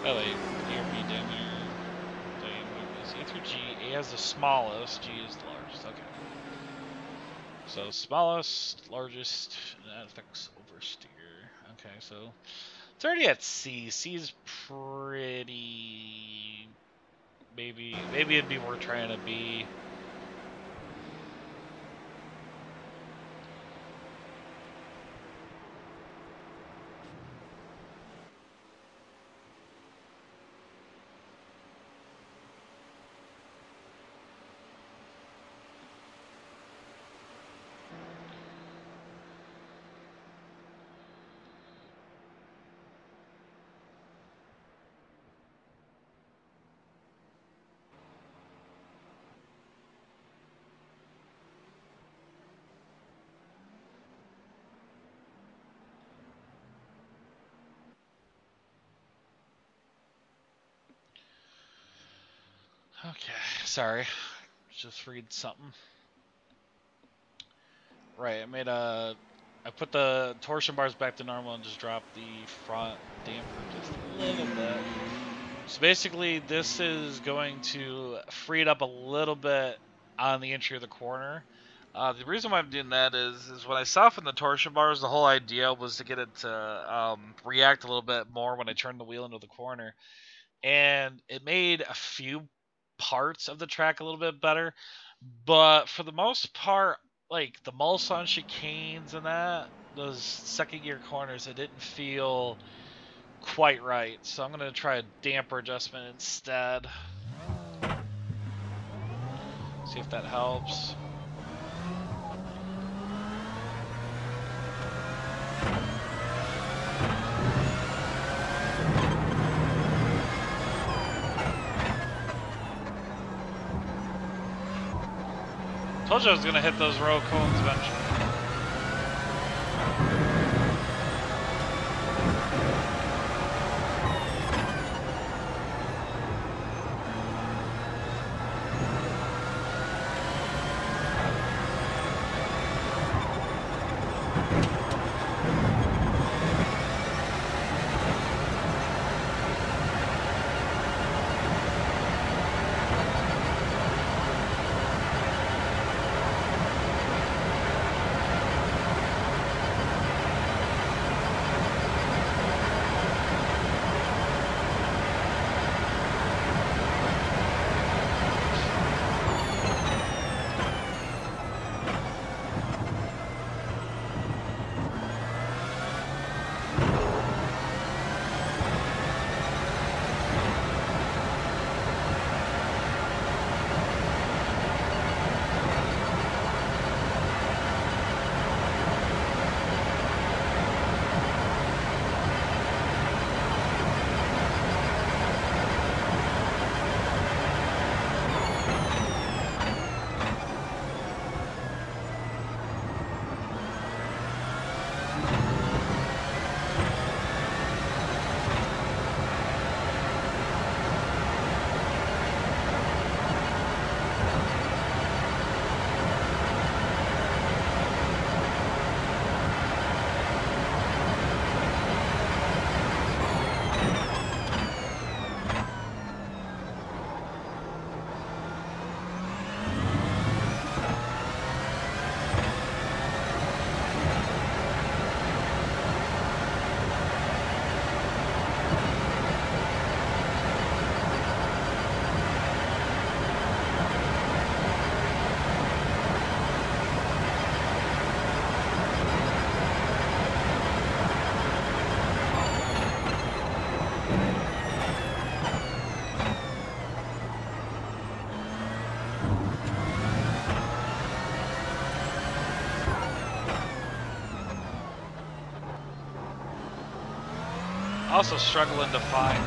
Oh wait, hear me down there. A through G. A has the smallest, G is the largest. Okay. So smallest, largest, that affects oversteer. Okay, so it's already at C. C is pretty. Maybe it'd be worth trying to B. Okay, sorry. Just read something. Right, I put the torsion bars back to normal and just dropped the front damper just a little bit. So basically, this is going to free it up a little bit on the entry of the corner. The reason why I'm doing that is when I soften the torsion bars, the whole idea was to get it to react a little bit more when I turn the wheel into the corner. And it made a few parts of the track a little bit better. But for the most part, like the Mulsanne chicanes and that, those second gear corners, it didn't feel quite right. So I'm going to try a damper adjustment instead. See if that helps. Told you I was going to hit those row cones eventually. Also struggling to find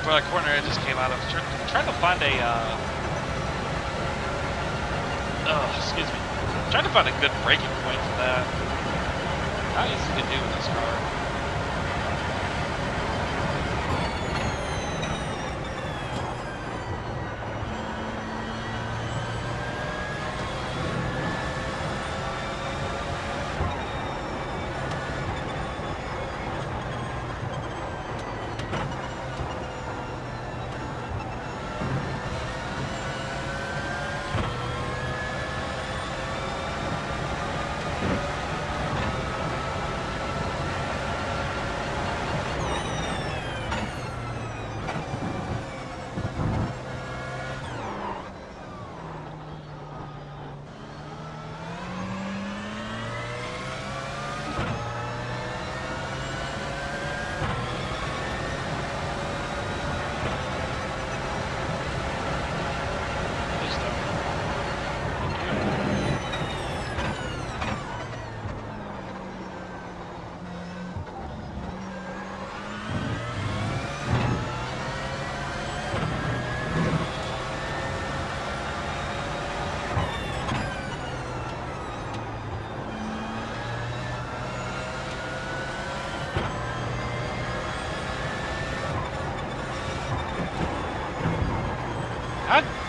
for that corner I just came out of. Trying to find a excuse me. Trying to find a good braking point for that. Not easy to do in this car.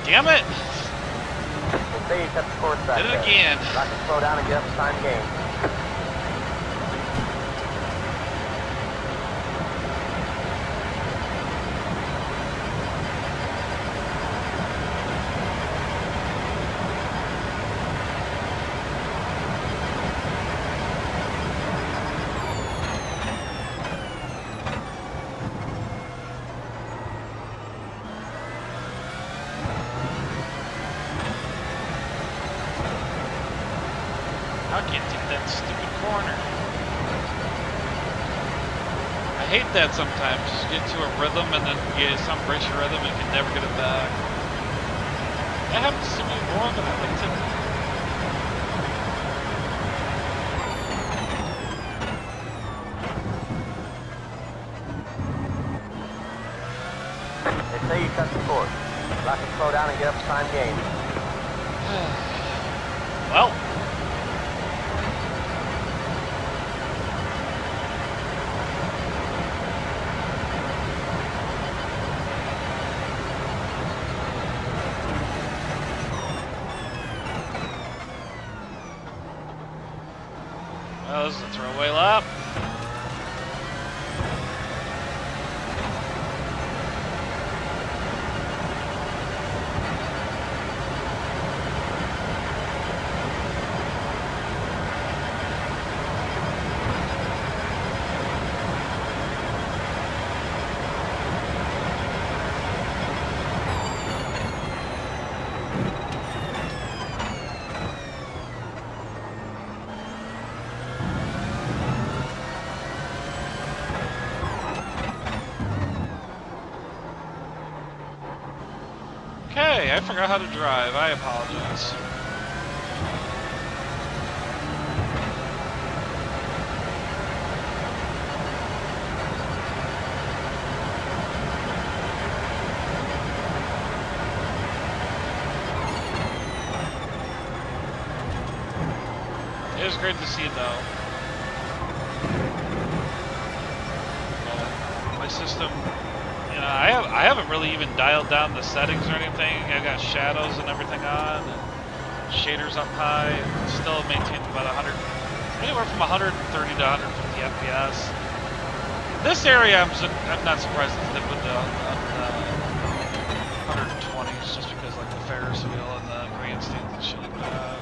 Damn it! Say you cut the course back. Did it again. Not to slow down and get up the time game. that stupid corner. I hate that sometimes. You get to a rhythm and then some breaks your rhythm and you can never get it back. That happens to me more than I like to. They say you cut the course. You'll have to slow down and get up to time gain. Well. Well, this is a throwaway lap. Okay, I forgot how to drive. I apologize. It was great to see it though. My system, you know, I haven't really even dialed down the settings or anything. I got shadows and everything on, and shaders up high, and still maintained about 100, anywhere from 130 to 150 FPS. This area, I'm not surprised that they put the 120s, just because like the Ferris wheel and the grandstands and shit like that.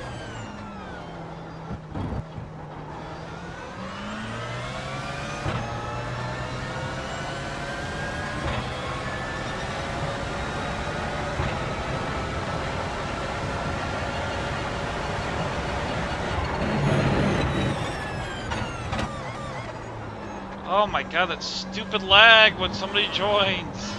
Oh my god, that stupid lag when somebody joins.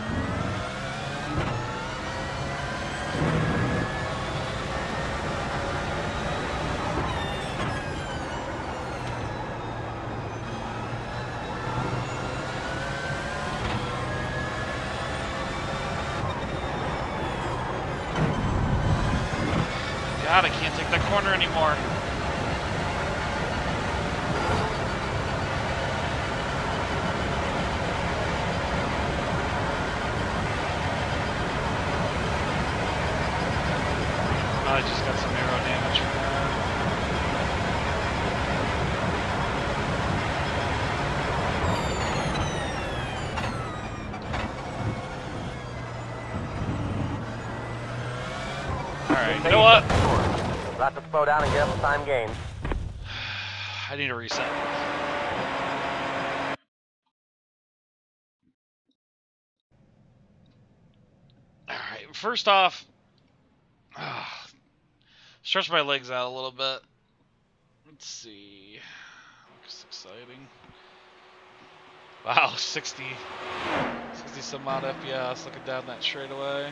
God, I can't take that corner anymore. I just got some aero damage from that. Alright, you know what? You'll have to slow down and get up to time gain. I need a reset. Alright, first off, stretch my legs out a little bit. Let's see. Looks exciting. Wow, 60 some odd FPS looking down that straightaway.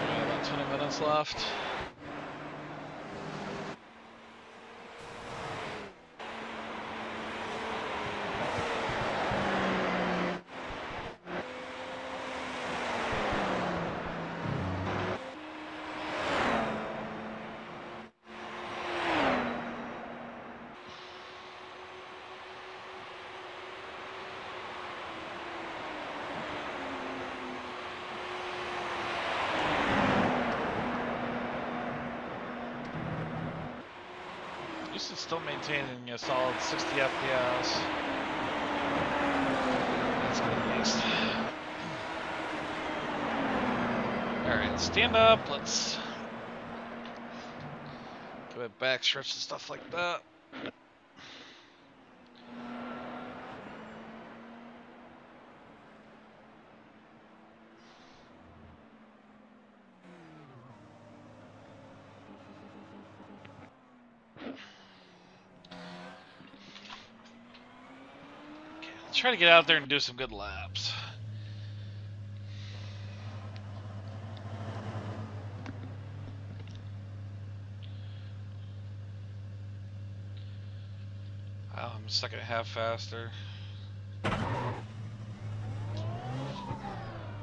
Yeah, about 20 minutes left. This is still maintaining a solid 60 FPS. That's good at least. Alright, stand up. Let's go ahead, back stretch and stuff like that. try to get out there and do some good laps. Wow, I'm a second and a half faster.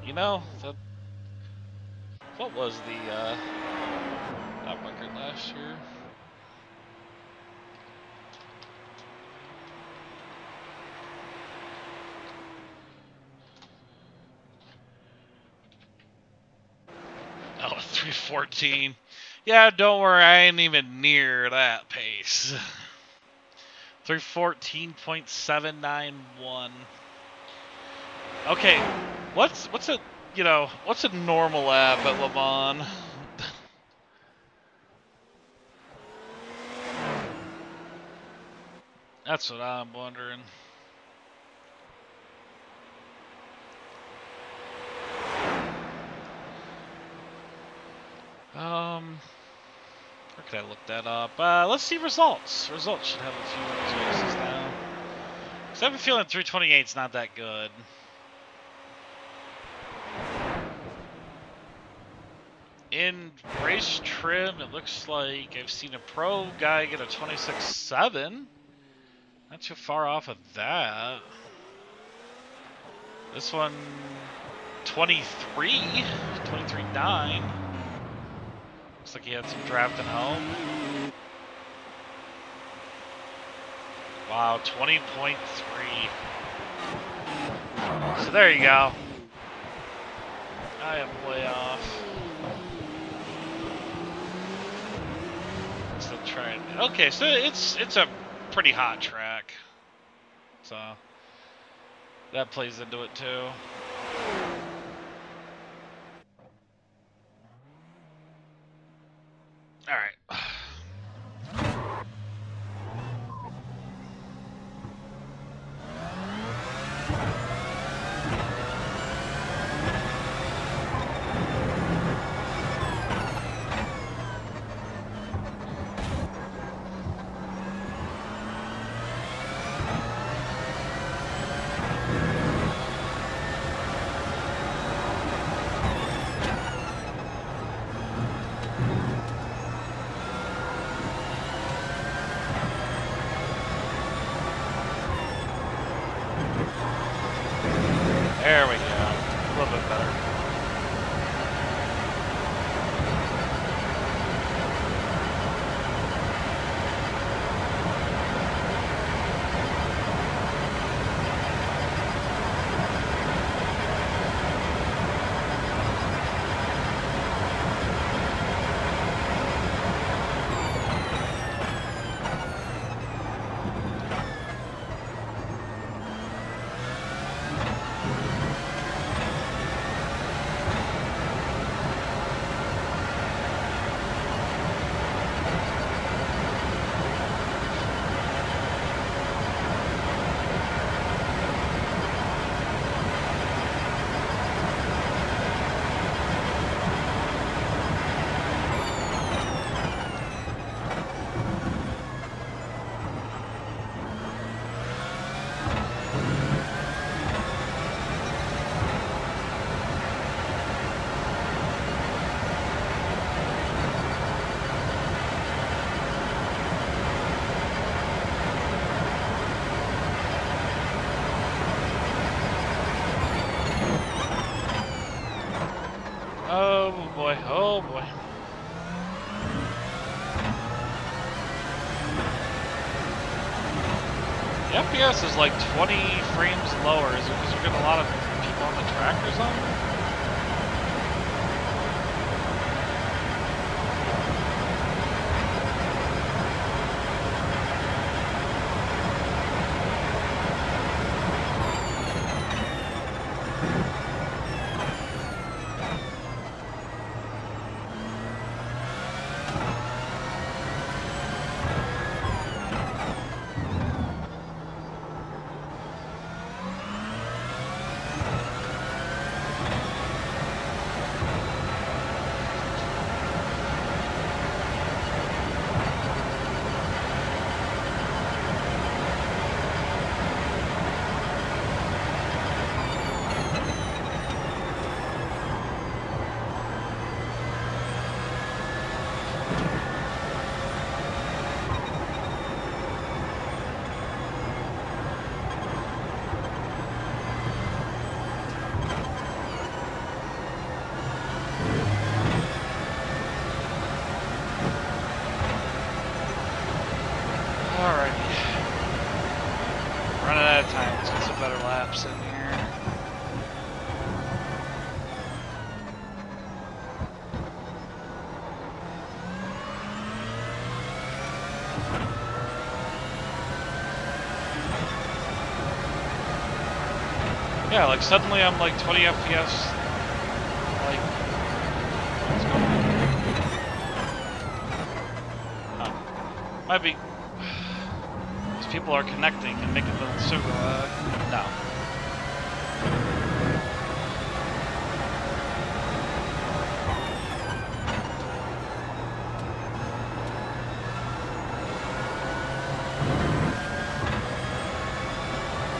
You know, what was the lap record last year? Oh, 3:14. Yeah, don't worry, I ain't even near that pace. 3:14.791. Okay, what's a what's a normal lap at Le Mans? That's what I'm wondering. Where could I look that up? Let's see results. Results should have a few races now. Because I have a feeling 328's not that good. In race trim, it looks like I've seen a pro guy get a 26.7. Not too far off of that. This one, 23.9. Looks like he had some drafting home. Wow, 20.3. So there you go. I am way off. Still trying. Okay, so it's a pretty hot track. So that plays into it too. All right. There we go. A little bit better. Oh boy, oh boy. The FPS is like 20 frames lower. Is it because we're getting a lot of people on the track or something? Yeah, like suddenly I'm like 20 FPS. Like, what's going on? Huh. Might be. These people are connecting and making the server lag. No.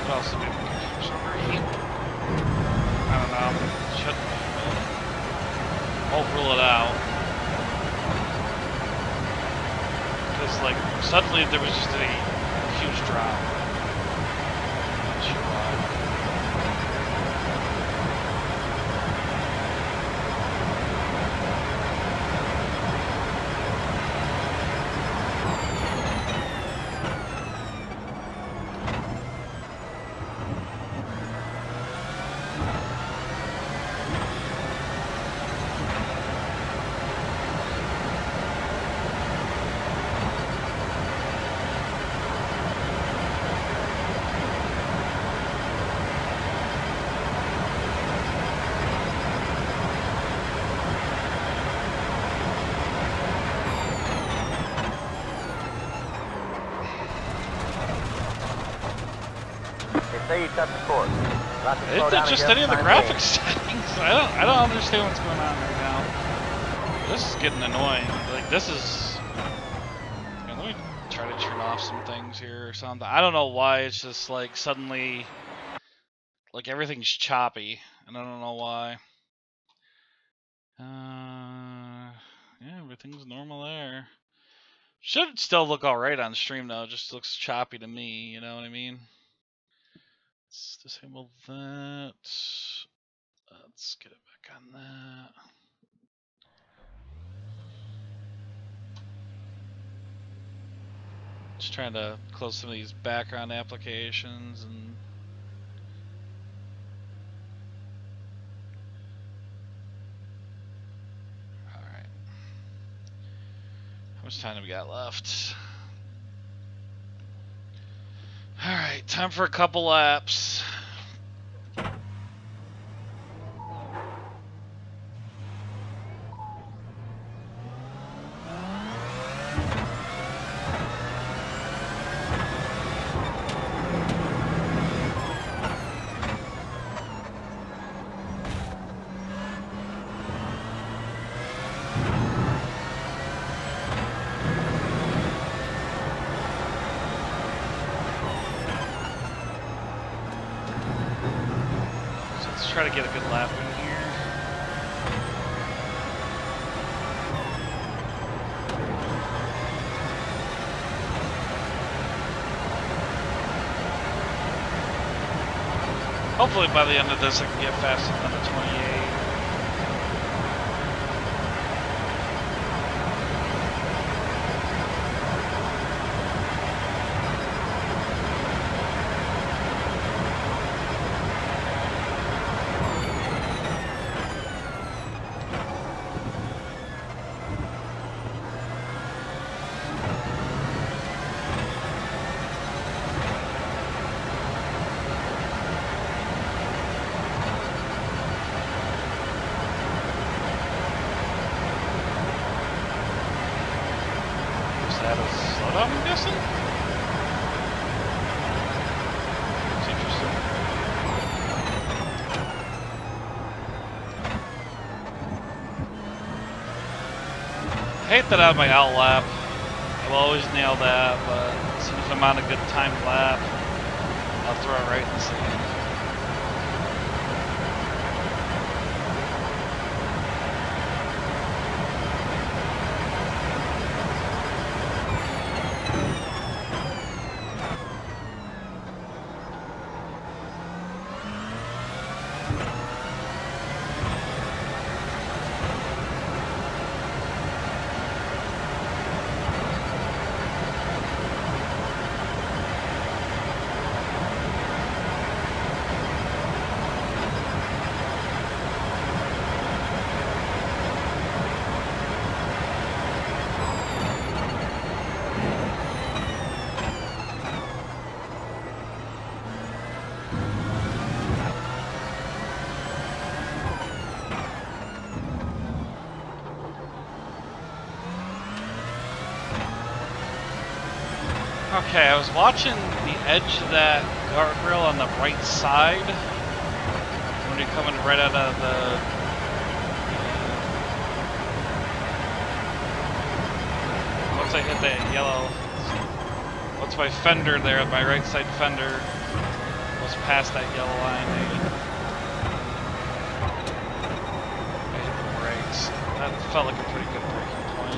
What else did we confuse overheat? I don't know. Shouldn't. Won't rule it out. Because, like, suddenly there was just a huge drop. Not sure why. Say you cut the course. It did just any of the graphics settings. I don't understand what's going on right now. This is getting annoying. Like this is. Here, let me try to turn off some things here or something. I don't know why it's just like suddenly, like everything's choppy, and I don't know why. Yeah, everything's normal there. Should still look alright on stream though. Just looks choppy to me. You know what I mean? Let's disable that. Let's get it back on that. Just trying to close some of these background applications and alright. How much time do we got left? Alright, time for a couple laps. Try to get a good lap in here. Hopefully by the end of this I can get faster than the 28. That a slowdown, I'm guessing? It's interesting. I hate that I have my out lap. I'll always nail that, but as soon as I'm on a good timed lap, I'll throw it right in the sand. Okay, I was watching the edge of that guardrail on the right side when you're coming right out of the... Once I hit that yellow... Once my fender there, my right side fender was past that yellow line, I hit the brakes. That felt like a pretty good braking point.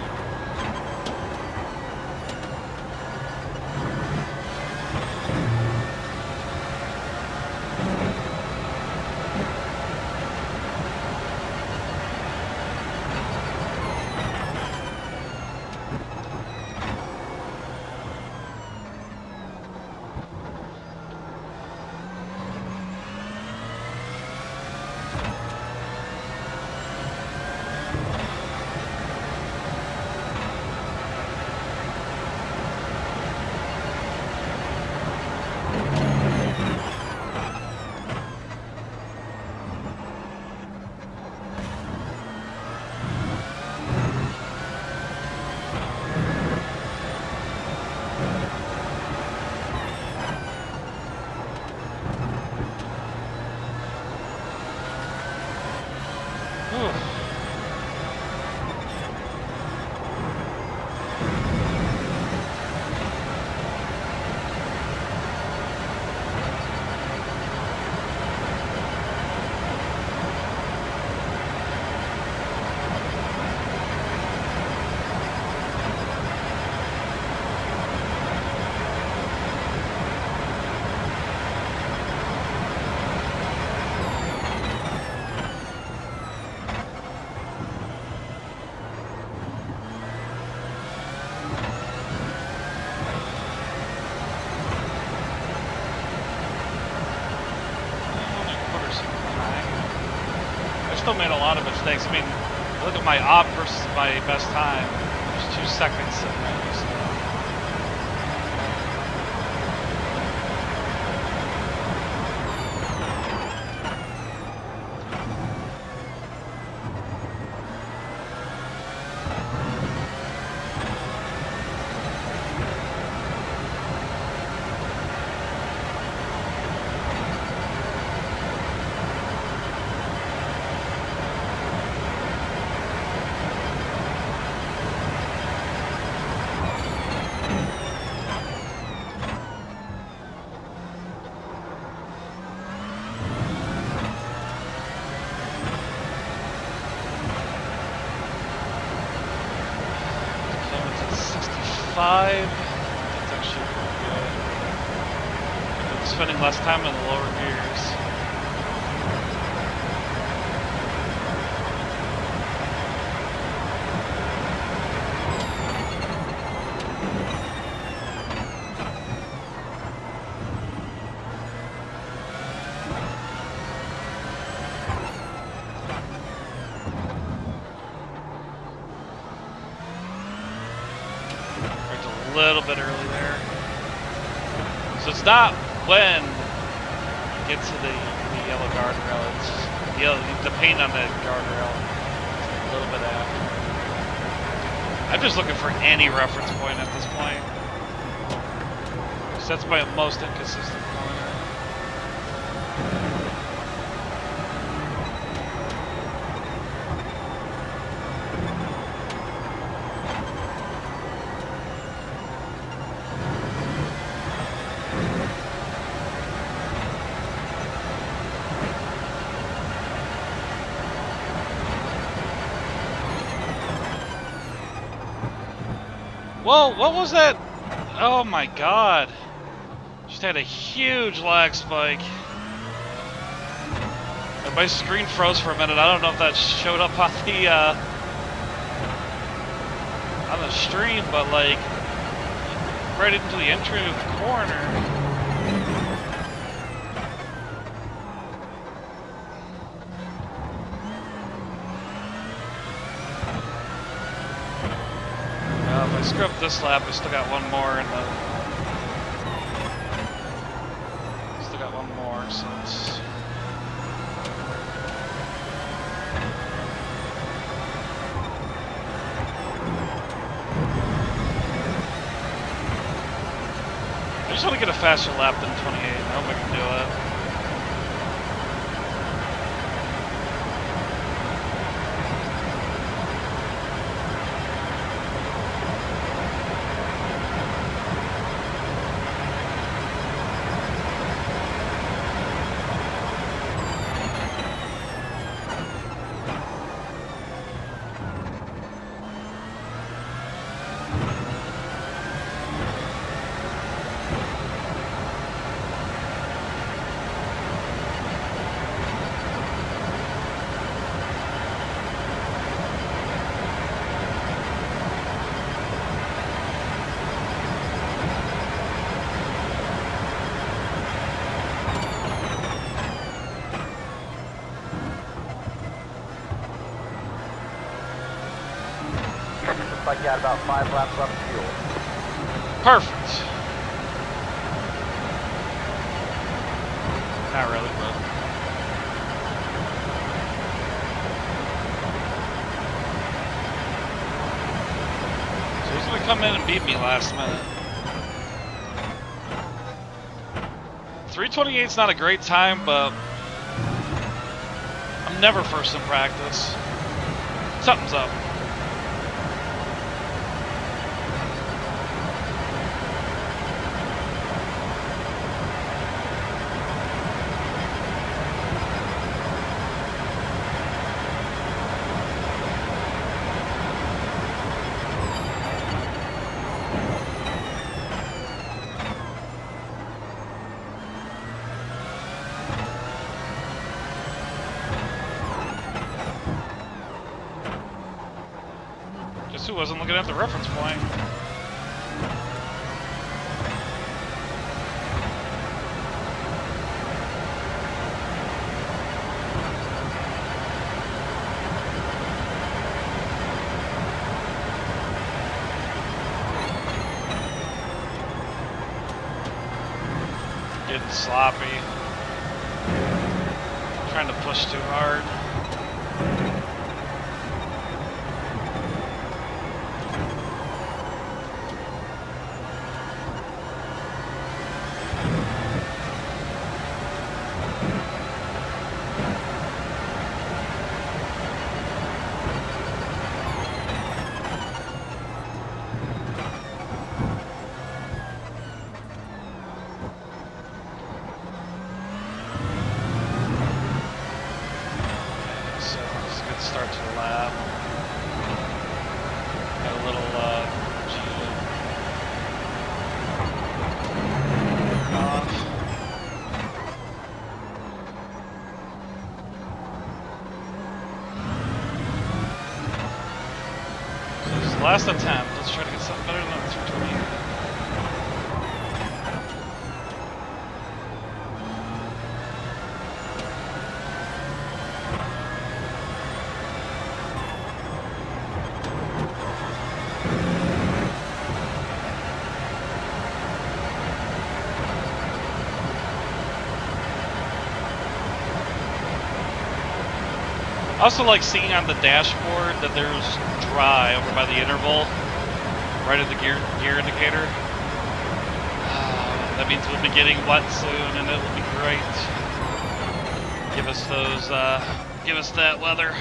Still made a lot of mistakes. I mean, look at my op versus my best time. There's 2 seconds in there. So. That's actually pretty good. I'm spending less time in the lower gears. A little bit early there. So it's not when you get to the yellow guardrail, it's the paint on the guardrail. It's a little bit after. I'm just looking for any reference point at this point. So that's my most inconsistent corner. Whoa, what was that? Oh my god. Just had a huge lag spike. And my screen froze for a minute. I don't know if that showed up on the stream, but like right into the entry of the corner. If I screw up this lap, I still got one more in the... Still got one more, so it's... just want to get a faster lap than 28. I hope I can do it. Looks like you had about 5 laps left of fuel. Perfect. Not really, but. So he's gonna come in and beat me last minute. 3:28's not a great time, but I'm never first in practice. Something's up. Guess who wasn't looking at the reference point? Getting sloppy. Trying to push too hard. Start to the lap. Got a little G off. So this is the last attempt. Let's try to get something better than a 320. I also like seeing on the dashboard that there's dry over by the interval, right at the gear indicator. That means we'll be getting wet soon, and it'll be great. Give us that weather.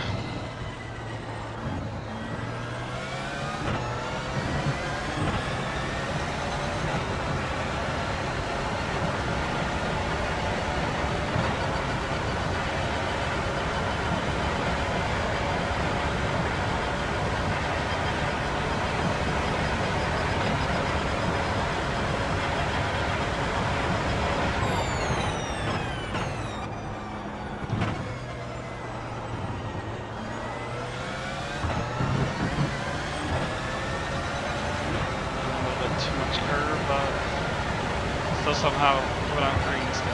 Still somehow put on green still.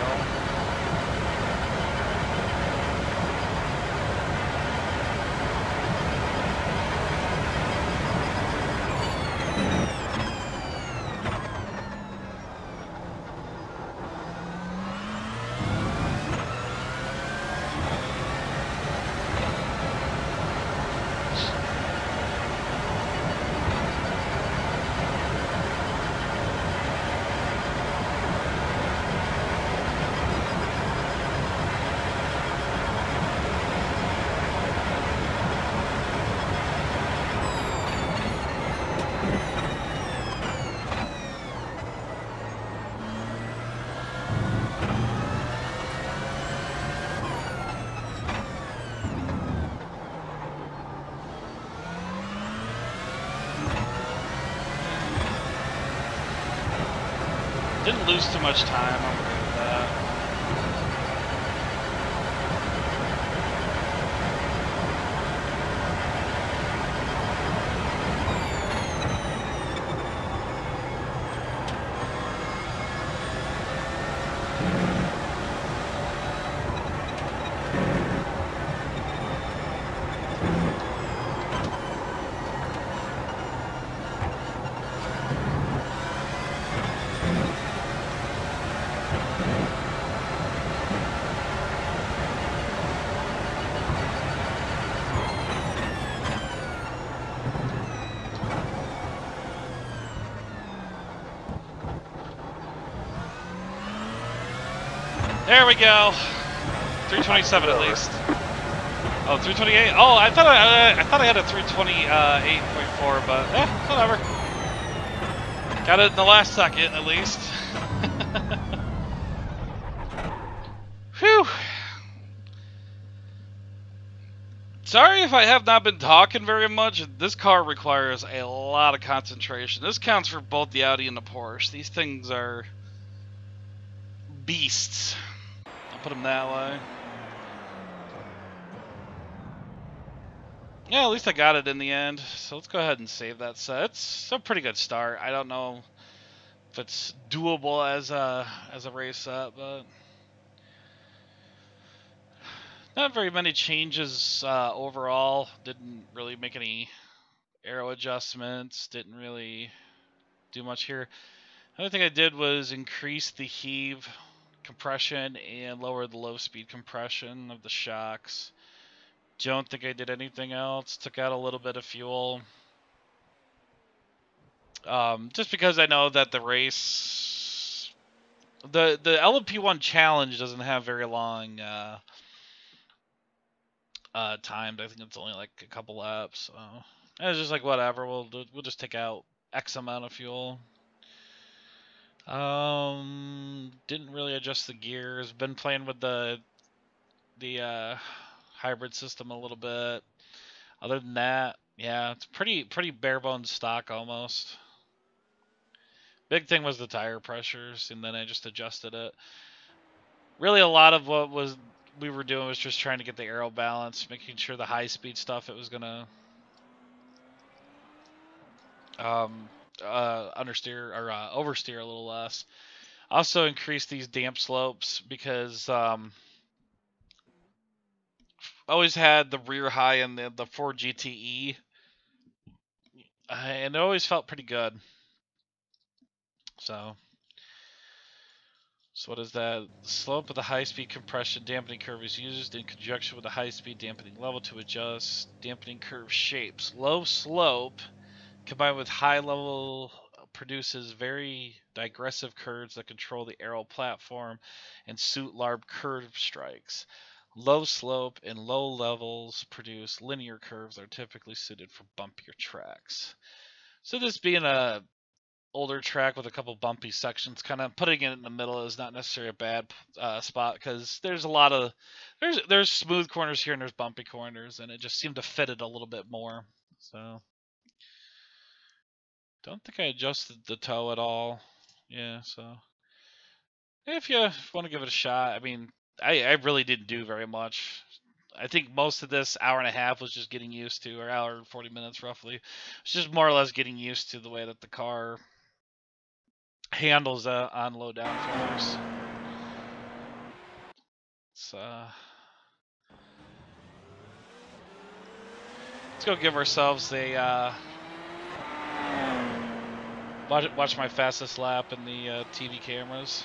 Didn't lose too much time. I'm okay with that. There we go. 327 at least. Oh, 328. Oh, I thought I had a 328.4, but whatever. Got it in the last second at least. Whew. Sorry if I have not been talking very much. This car requires a lot of concentration. This counts for both the Audi and the Porsche. These things are beasts. I'll put them that way. Yeah, at least I got it in the end. So let's go ahead and save that set. It's a pretty good start. I don't know if it's doable as a race set, but not very many changes overall. Didn't really make any aero adjustments. Didn't really do much here. Another thing I did was increase the heave compression and lower the low speed compression of the shocks. Don't think I did anything else. Took out a little bit of fuel. Just because I know that the race, the LMP1 challenge doesn't have very long timed. I think it's only like a couple laps. So I was just like, whatever. We'll just take out X amount of fuel. Didn't really adjust the gears. Been playing with the hybrid system a little bit. Other than that, yeah, it's pretty bare bones stock almost. Big thing was the tire pressures, and then I just adjusted it. Really, a lot of what we were doing was just trying to get the aero balance, making sure the high speed stuff it was gonna understeer or oversteer a little less. Also increased these damp slopes because always had the rear high in the Ford GTE, and it always felt pretty good. So what is that? The slope of the high-speed compression dampening curve is used in conjunction with the high-speed dampening level to adjust dampening curve shapes. Low slope combined with high level produces very digressive curves that control the aero platform and suit large curve strikes. Low slope and low levels produce linear curves that are typically suited for bumpier tracks. So this being a older track with a couple bumpy sections, kind of putting it in the middle is not necessarily a bad spot because there's a lot of there's smooth corners here and there's bumpy corners, and it just seemed to fit it a little bit more. So don't think I adjusted the toe at all. Yeah, so if you want to give it a shot, I mean, I really didn't do very much. I think most of this hour and a half was just getting used to, or hour and 40 minutes roughly. It's just more or less getting used to the way that the car handles on low downforce. So let's go give ourselves a watch my fastest lap in the TV cameras.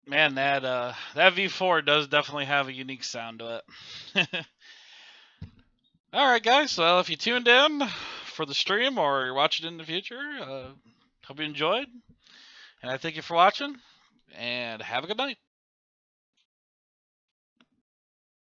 Man, that V4 does definitely have a unique sound to it. All right, guys. Well, if you tuned in for the stream or you're watching in the future, hope you enjoyed. And I thank you for watching. And have a good night.